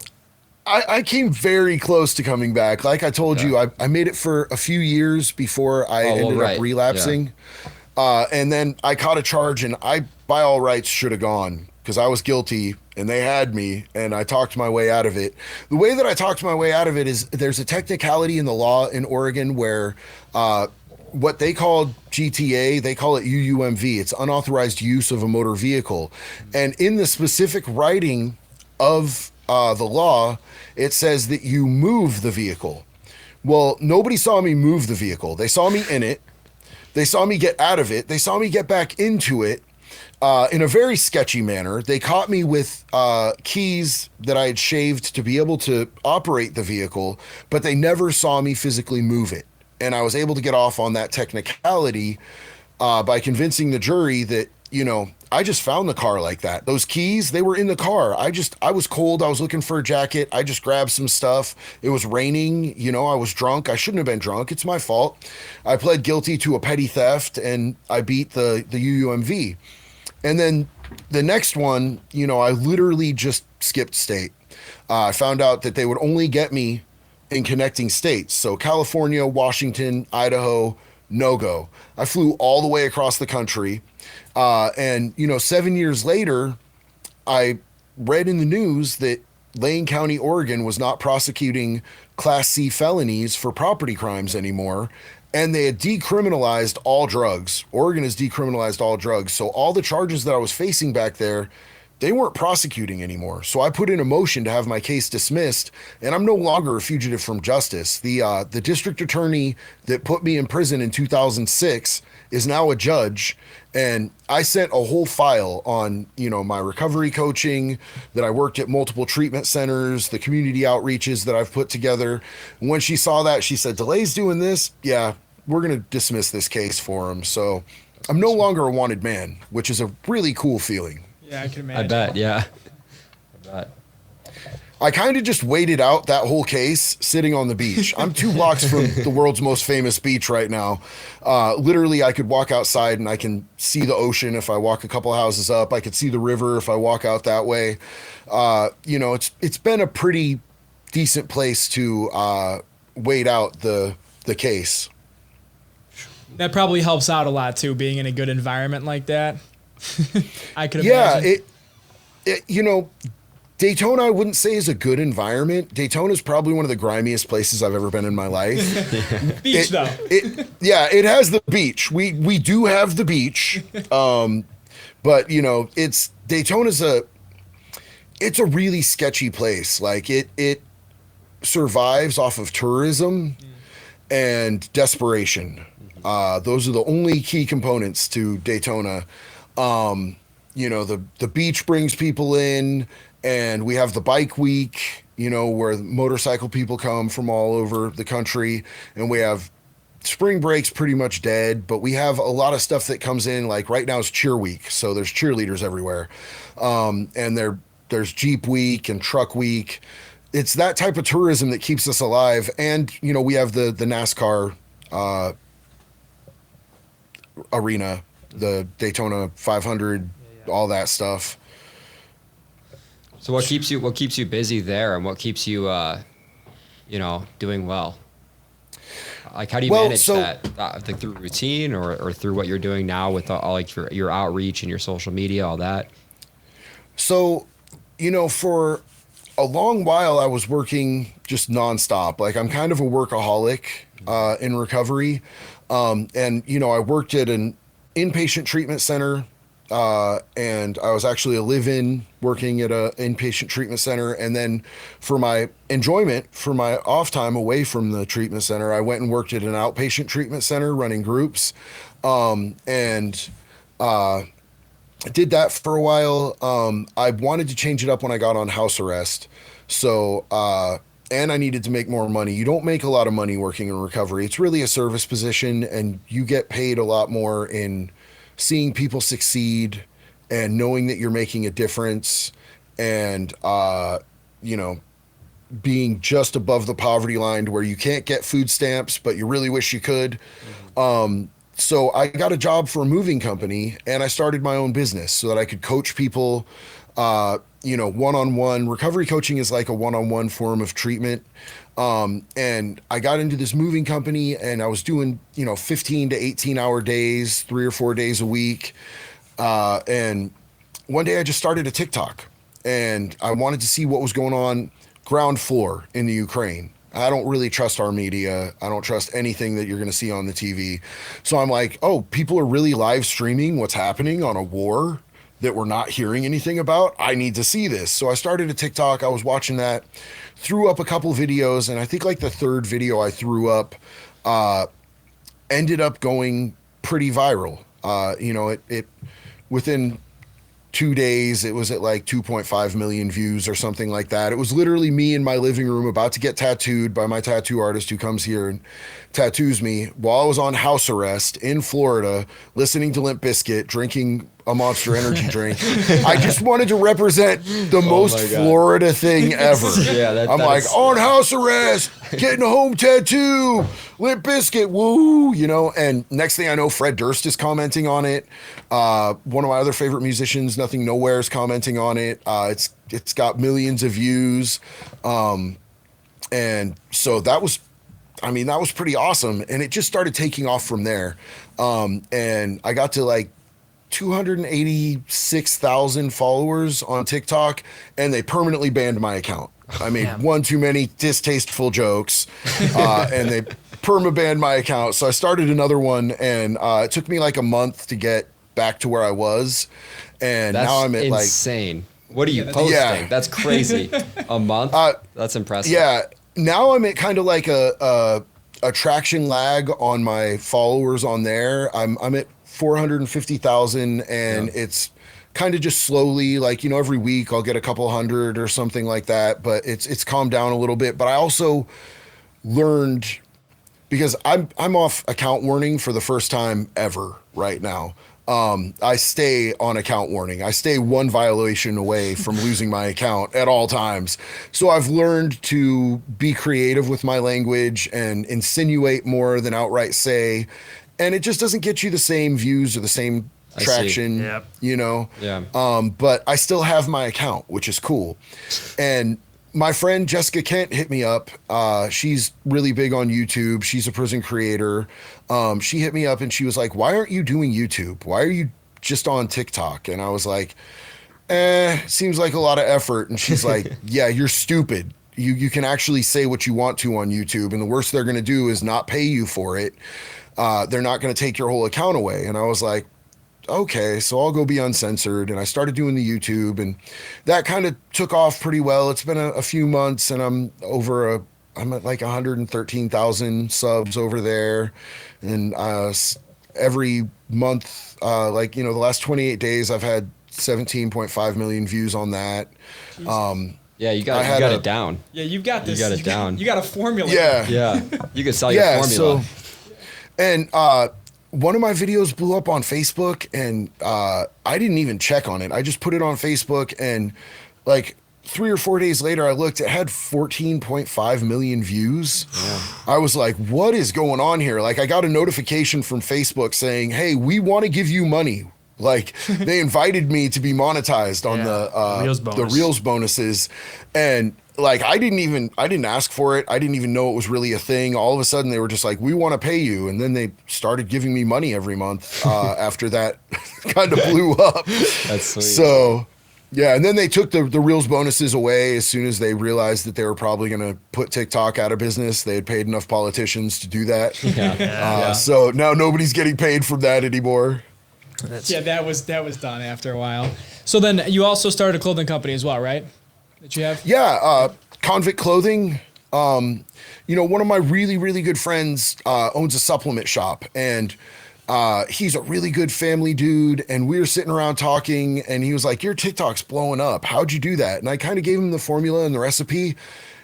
I came very close to coming back. Like I told you, I made it for a few years before I ended up relapsing. And then I caught a charge, and I, by all rights, should have gone because I was guilty and they had me, and I talked my way out of it. The way that I talked my way out of it is there's a technicality in the law in Oregon where what they call GTA, they call it UUMV. It's unauthorized use of a motor vehicle. And in the specific writing of the law, it says that you move the vehicle. Well, nobody saw me move the vehicle. They saw me in it. They saw me get out of it. They saw me get back into it in a very sketchy manner. They caught me with keys that I had shaved to be able to operate the vehicle, but they never saw me physically move it. And I was able to get off on that technicality by convincing the jury that, you know, I just found the car like that. Those keys, they were in the car. I was cold. I was looking for a jacket. I just grabbed some stuff. It was raining. You know, I was drunk. I shouldn't have been drunk. It's my fault. I pled guilty to a petty theft, and I beat the UUMV. And then the next one, you know, I literally just skipped state. I found out that they would only get me in connecting states. So California, Washington, Idaho, no go. I flew all the way across the country. And, you know, 7 years later, I read in the news that Lane County, Oregon was not prosecuting Class C felonies for property crimes anymore. And they had decriminalized all drugs. Oregon has decriminalized all drugs. So all the charges that I was facing back there, they weren't prosecuting anymore. So I put in a motion to have my case dismissed, and I'm no longer a fugitive from justice. The district attorney that put me in prison in 2006 is now a judge, and I sent a whole file on, you know, my recovery coaching, that I worked at multiple treatment centers, the community outreaches that I've put together. And when she saw that, she said, "DeLay's doing this? Yeah, we're going to dismiss this case for him." So I'm no longer a wanted man, which is a really cool feeling. Yeah, I can imagine. I bet, yeah. I bet. I kind of just waited out that whole case sitting on the beach. I'm 2 blocks from the world's most famous beach right now. Literally, I could walk outside and I can see the ocean if I walk a couple houses up. I could see the river if I walk out that way. You know, it's been a pretty decent place to wait out the case. That probably helps out a lot too, being in a good environment like that. I could imagine. Yeah, you know, Daytona I wouldn't say is a good environment. Daytona is probably one of the grimiest places I've ever been in my life. Beach though. It has the beach. We do have the beach. But you know, Daytona's a really sketchy place. Like it survives off of tourism and desperation. Those are the only key components to Daytona. You know, the beach brings people in, and we have the bike week, you know, where motorcycle people come from all over the country, and we have spring break's pretty much dead, but we have a lot of stuff that comes in. Like right now is cheer week, so there's cheerleaders everywhere. And there's Jeep week and truck week. It's that type of tourism that keeps us alive. And, you know, we have the NASCAR arena, the Daytona 500, all that stuff. So what keeps you busy there, and what keeps you, you know, doing well? Like, how do you manage that? Like through routine or through what you're doing now with all like your outreach and your social media, all that? So, you know, for a long while I was working just nonstop. Like I'm kind of a workaholic in recovery. And, you know, I worked at an inpatient treatment center, and I was actually a live-in working at an inpatient treatment center. And then for my enjoyment, for my off time away from the treatment center, I went and worked at an outpatient treatment center running groups. And I did that for a while. I wanted to change it up when I got on house arrest. So, and I needed to make more money. You don't make a lot of money working in recovery. It's really a service position, and you get paid a lot more in seeing people succeed and knowing that you're making a difference, and, you know, being just above the poverty line to where you can't get food stamps, but you really wish you could. So I got a job for a moving company, and I started my own business so that I could coach people one-on-one recovery coaching is like a one-on-one form of treatment. And I got into this moving company and I was doing, 15 to 18 hour days, 3 or 4 days a week. And one day I just started a TikTok and I wanted to see what was going on ground floor in the Ukraine. I don't really trust our media. I don't trust anything that you're going to see on the TV. So I'm like, oh, people are really live streaming what's happening on a war that we're not hearing anything about. I need to see this. So I started a TikTok. I was watching that, threw up a couple videos, and I think like the third video I threw up ended up going pretty viral. It within 2 days, it was at like 2.5 million views or something like that. It was literally me in my living room about to get tattooed by my tattoo artist who comes here and tattoos me while I was on house arrest in Florida, listening to Limp Bizkit, drinking a Monster Energy drink. I just wanted to represent the most Florida thing ever. I'm like, on house arrest, getting a home tattoo, Limp Bizkit, woo, and next thing I know, Fred Durst is commenting on it. One of my other favorite musicians, Nothing Nowhere, is commenting on it. It's got millions of views. And so that was pretty awesome. And it just started taking off from there. And I got to like 286,000 followers on TikTok, and they permanently banned my account. I made one too many distasteful jokes, and they perma-banned my account. So I started another one, and it took me like a month to get back to where I was. And now I'm at insane. What are you posting? Yeah. That's crazy. A month? That's impressive. Yeah. Now I'm at kind of like a traction lag on my followers on there. I'm at 450,000, and it's kind of just slowly, like, every week I'll get a couple hundred or something like that, but it's calmed down a little bit. But I also learned, because I'm off account warning for the first time ever right now. I stay on account warning. I stay one violation away from losing my account at all times. So I've learned to be creative with my language and insinuate more than outright say. And it just doesn't get you the same views or the same traction, Yeah. But I still have my account, which is cool. And my friend Jessica Kent hit me up. She's really big on YouTube. She's a prison creator. She hit me up and she was like, why aren't you doing YouTube? Why are you just on TikTok? And I was like, seems like a lot of effort. And she's like, yeah, you're stupid. You can actually say what you want to on YouTube. And the worst they're going to do is not pay you for it. They're not going to take your whole account away. And I was like, okay, so I'll go be uncensored. And I started doing the YouTube, and that kind of took off pretty well. It's been a few months, and I'm at like 113,000 subs over there. And every month, the last 28 days, I've had 17.5 million views on that. Yeah, you got it down. Yeah, you've got this. You got it down. You got a formula. Yeah. You could sell your formula. And one of my videos blew up on Facebook, and I didn't even check on it. I just put it on Facebook, and like 3 or 4 days later, I looked, it had 14.5 million views. Yeah. I was like, what is going on here? Like, I got a notification from Facebook saying, hey, we want to give you money. Like, they invited me to be monetized on the Reels bonuses. And like, I didn't ask for it. I didn't even know it was really a thing. All of a sudden they were just like, we want to pay you. And then they started giving me money every month after that kind of blew up. That's sweet. So yeah. And then they took the Reels bonuses away as soon as they realized that they were probably going to put TikTok out of business. They had paid enough politicians to do that. So now nobody's getting paid from that anymore. That was done after a while. So then you also started a clothing company as well, right? That you have? Yeah, Convict Clothing. One of my really, really good friends owns a supplement shop, and he's a really good family dude. And we were sitting around talking, and he was like, your TikTok's blowing up. How'd you do that? And I kind of gave him the formula and the recipe.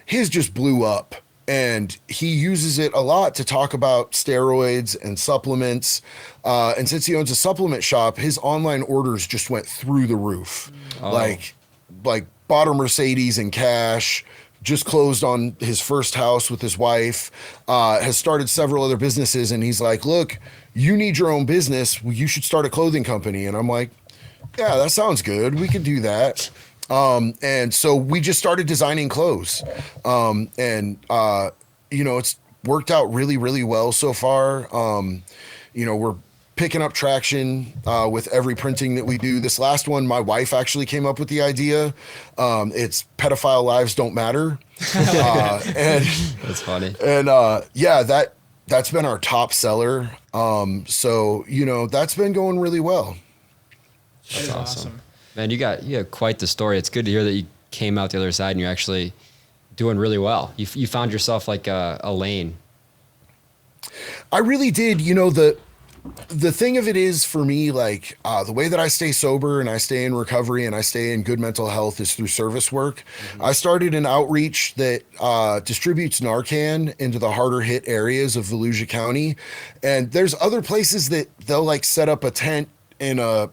His just blew up. And he uses it a lot to talk about steroids and supplements. And since he owns a supplement shop, his online orders just went through the roof. Oh. Like bought a Mercedes in cash, just closed on his first house with his wife, has started several other businesses. And he's like, look, you need your own business. Well, you should start a clothing company. And I'm like, yeah, that sounds good. We could do that. And so we just started designing clothes. It's worked out really, really well so far. We're picking up traction with every printing that we do. This last one, my wife actually came up with the idea. It's pedophile lives don't matter. And That's funny. and that's been our top seller. That's been going really well. That's awesome. Man, you got quite the story. It's good to hear that you came out the other side and you're actually doing really well. You found yourself like a lane. I really did. The thing of it is for me, like the way that I stay sober and I stay in recovery and I stay in good mental health is through service work. Mm-hmm. I started an outreach that distributes Narcan into the harder hit areas of Volusia County. And there's other places that they'll like set up a tent in a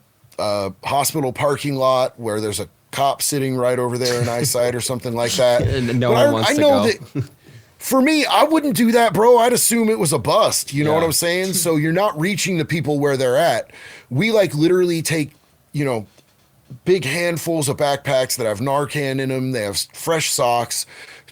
hospital parking lot where there's a cop sitting right over there in eyesight or something like that. And no one wants to go. That for me, I wouldn't do that, bro. I'd assume it was a bust. You know what I'm saying? So you're not reaching the people where they're at. We like literally take, big handfuls of backpacks that have Narcan in them. They have fresh socks.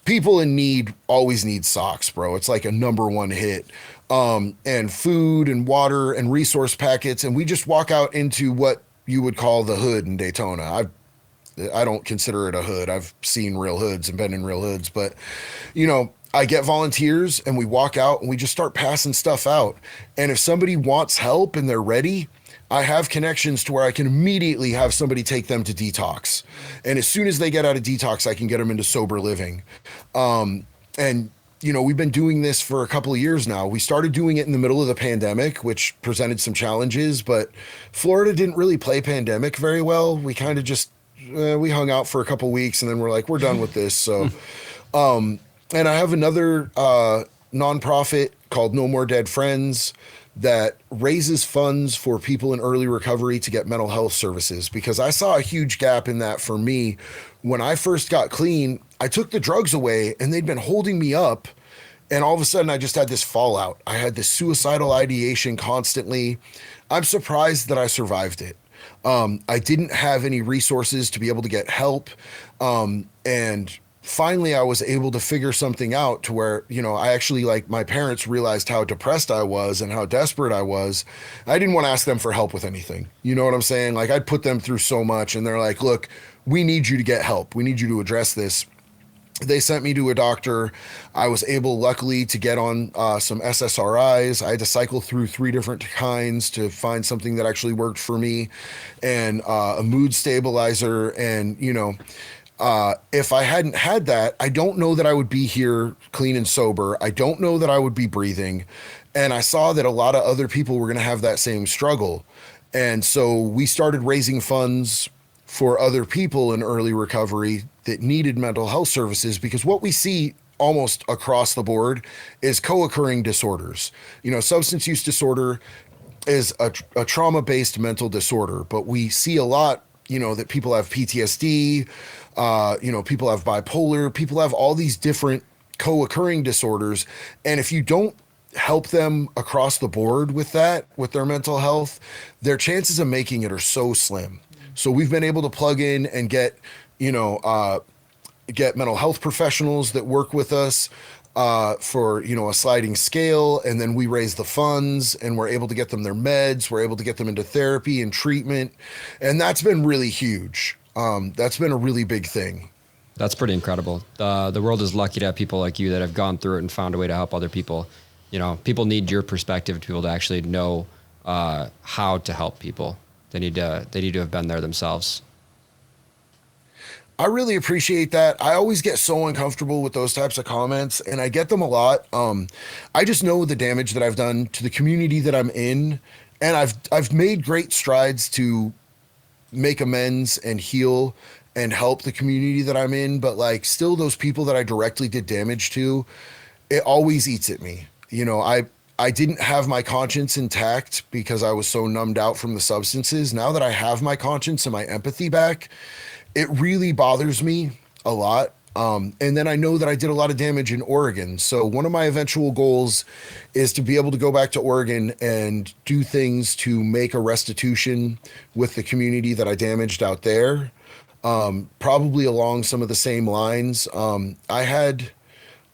People in need always need socks, bro. It's like a number one hit. And food and water and resource packets. And we just walk out into what you would call the hood in Daytona. I don't consider it a hood. I've seen real hoods and been in real hoods, but I get volunteers and we walk out and we just start passing stuff out. And if somebody wants help and they're ready, I have connections to where I can immediately have somebody take them to detox. And as soon as they get out of detox, I can get them into sober living. We've been doing this for a couple of years now. We started doing it in the middle of the pandemic, which presented some challenges, but Florida didn't really play pandemic very well. We kind of just, we hung out for a couple of weeks and then we're like, we're done with this. So, and I have another nonprofit called No More Dead Friends that raises funds for people in early recovery to get mental health services, because I saw a huge gap in that for me. When I first got clean, I took the drugs away and they'd been holding me up. And all of a sudden I just had this fallout. I had this suicidal ideation constantly. I'm surprised that I survived it. I didn't have any resources to be able to get help. And finally I was able to figure something out to where, I actually, like, my parents realized how depressed I was and how desperate I was. I didn't want to ask them for help with anything. You know what I'm saying? Like, I'd put them through so much and they're like, look, we need you to get help. We need you to address this. They sent me to a doctor. I was able, luckily, to get on some SSRIs. I had to cycle through 3 different kinds to find something that actually worked for me, and a mood stabilizer. And, if I hadn't had that, I don't know that I would be here clean and sober. I don't know that I would be breathing. And I saw that a lot of other people were going to have that same struggle. And so we started raising funds for other people in early recovery that needed mental health services, because what we see almost across the board is co-occurring disorders. Substance use disorder is a trauma-based mental disorder, but we see a lot, that people have PTSD, people have bipolar, people have all these different co-occurring disorders. And if you don't help them across the board with that, with their mental health, their chances of making it are so slim. So we've been able to plug in and get mental health professionals that work with us for, a sliding scale. And then we raise the funds and we're able to get them their meds. We're able to get them into therapy and treatment. And that's been really huge. That's been a really big thing. That's pretty incredible. The world is lucky to have people like you that have gone through it and found a way to help other people. People need your perspective to be able to actually know how to help people. They need to have been there themselves. I really appreciate that. I always get so uncomfortable with those types of comments, and I get them a lot. I just know the damage that I've done to the community that I'm in, and I've made great strides to make amends and heal and help the community that I'm in. But like, still, those people that I directly did damage to, it always eats at me. I didn't have my conscience intact because I was so numbed out from the substances. Now that I have my conscience and my empathy back, it really bothers me a lot. And then I know that I did a lot of damage in Oregon. So one of my eventual goals is to be able to go back to Oregon and do things to make a restitution with the community that I damaged out there. Probably along some of the same lines. I had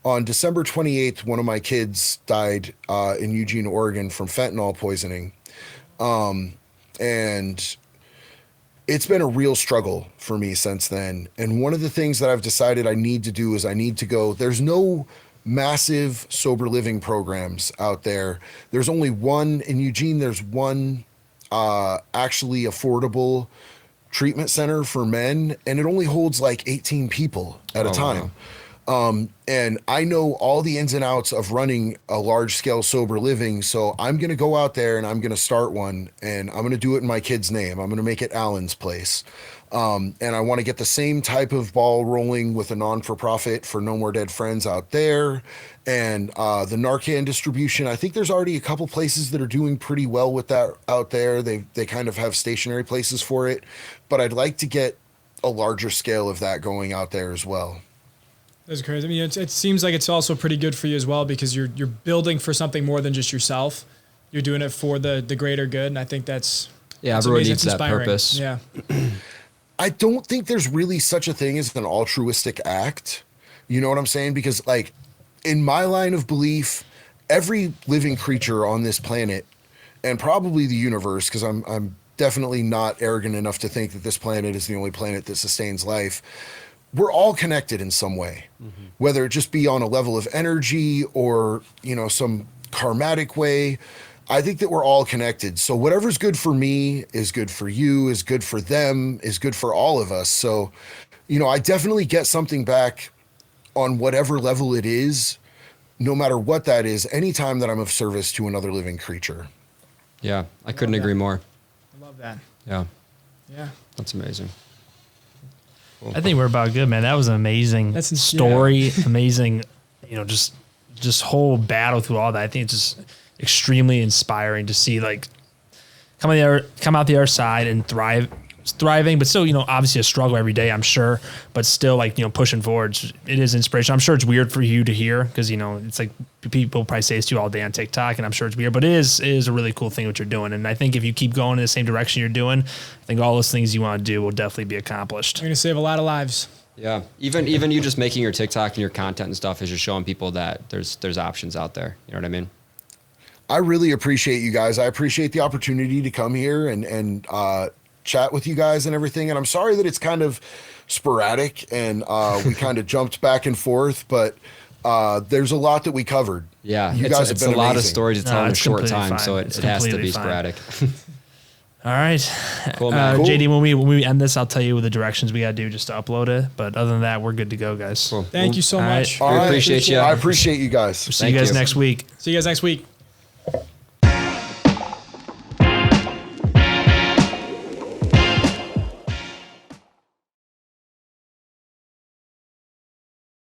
on December 28th, one of my kids died in Eugene, Oregon from fentanyl poisoning. And it's been a real struggle for me since then. And one of the things that I've decided I need to do is I need to go, there's no massive sober living programs out there. There's only one in Eugene. There's one actually affordable treatment center for men, and it only holds like 18 people at a time. Wow. And I know all the ins and outs of running a large scale sober living. So I'm going to go out there and I'm going to start one, and I'm going to do it in my kid's name. I'm going to make it Alan's Place. And I want to get the same type of ball rolling with a non-for-profit for No More Dead Friends out there. And the Narcan distribution, I think there's already a couple places that are doing pretty well with that out there. They kind of have stationary places for it, but I'd like to get a larger scale of that going out there as well. That's crazy. I mean, it seems like it's also pretty good for you as well, because you're building for something more than just yourself. You're doing it for the greater good, and I think that's everyone needs that inspiring. Purpose. Yeah. I don't think there's really such a thing as an altruistic act. You know what I'm saying? Because like in my line of belief, every living creature on this planet, and probably the universe, because I'm definitely not arrogant enough to think that this planet is the only planet that sustains life. We're all connected in some way, whether it just be on a level of energy or, you know, some karmatic way. I think that we're all connected. So whatever's good for me is good for you, is good for them, is good for all of us. So, you know, I definitely get something back on whatever level it is, no matter what that is, anytime that I'm of service to another living creature. Yeah, I couldn't agree more. I love that. Yeah. Yeah. That's amazing. Cool. I think we're about good, man. That was an amazing story. Amazing, you know, just whole battle through all that. I think it's just extremely inspiring to see, like, come out the other side and thriving, but still, you know, obviously a struggle every day, I'm sure, but still, like, you know, pushing forward. It is inspiration. I'm sure it's weird for you to hear, because, you know, it's like people probably say this to you all day on TikTok, and I'm sure it's weird, but it is a really cool thing what you're doing. And I think if you keep going in the same direction you're doing, I think all those things you want to do will definitely be accomplished. You're going to save a lot of lives. Yeah. Even you just making your TikTok and your content and stuff is just showing people that there's options out there. You know what I mean? I really appreciate you guys. I appreciate the opportunity to come here and chat with you guys and everything. And I'm sorry that it's kind of sporadic and we kind of jumped back and forth, but there's a lot that we covered. Yeah, you guys have been a lot amazing. of stories to tell in a short time, fine. so it has to be sporadic. All right. Cool, man. Cool. JD, when we end this, I'll tell you the directions we got to do just to upload it. But other than that, we're good to go, guys. Cool. Thank you so much. All right. We appreciate you. I appreciate you guys. See you guys next week. See you guys next week.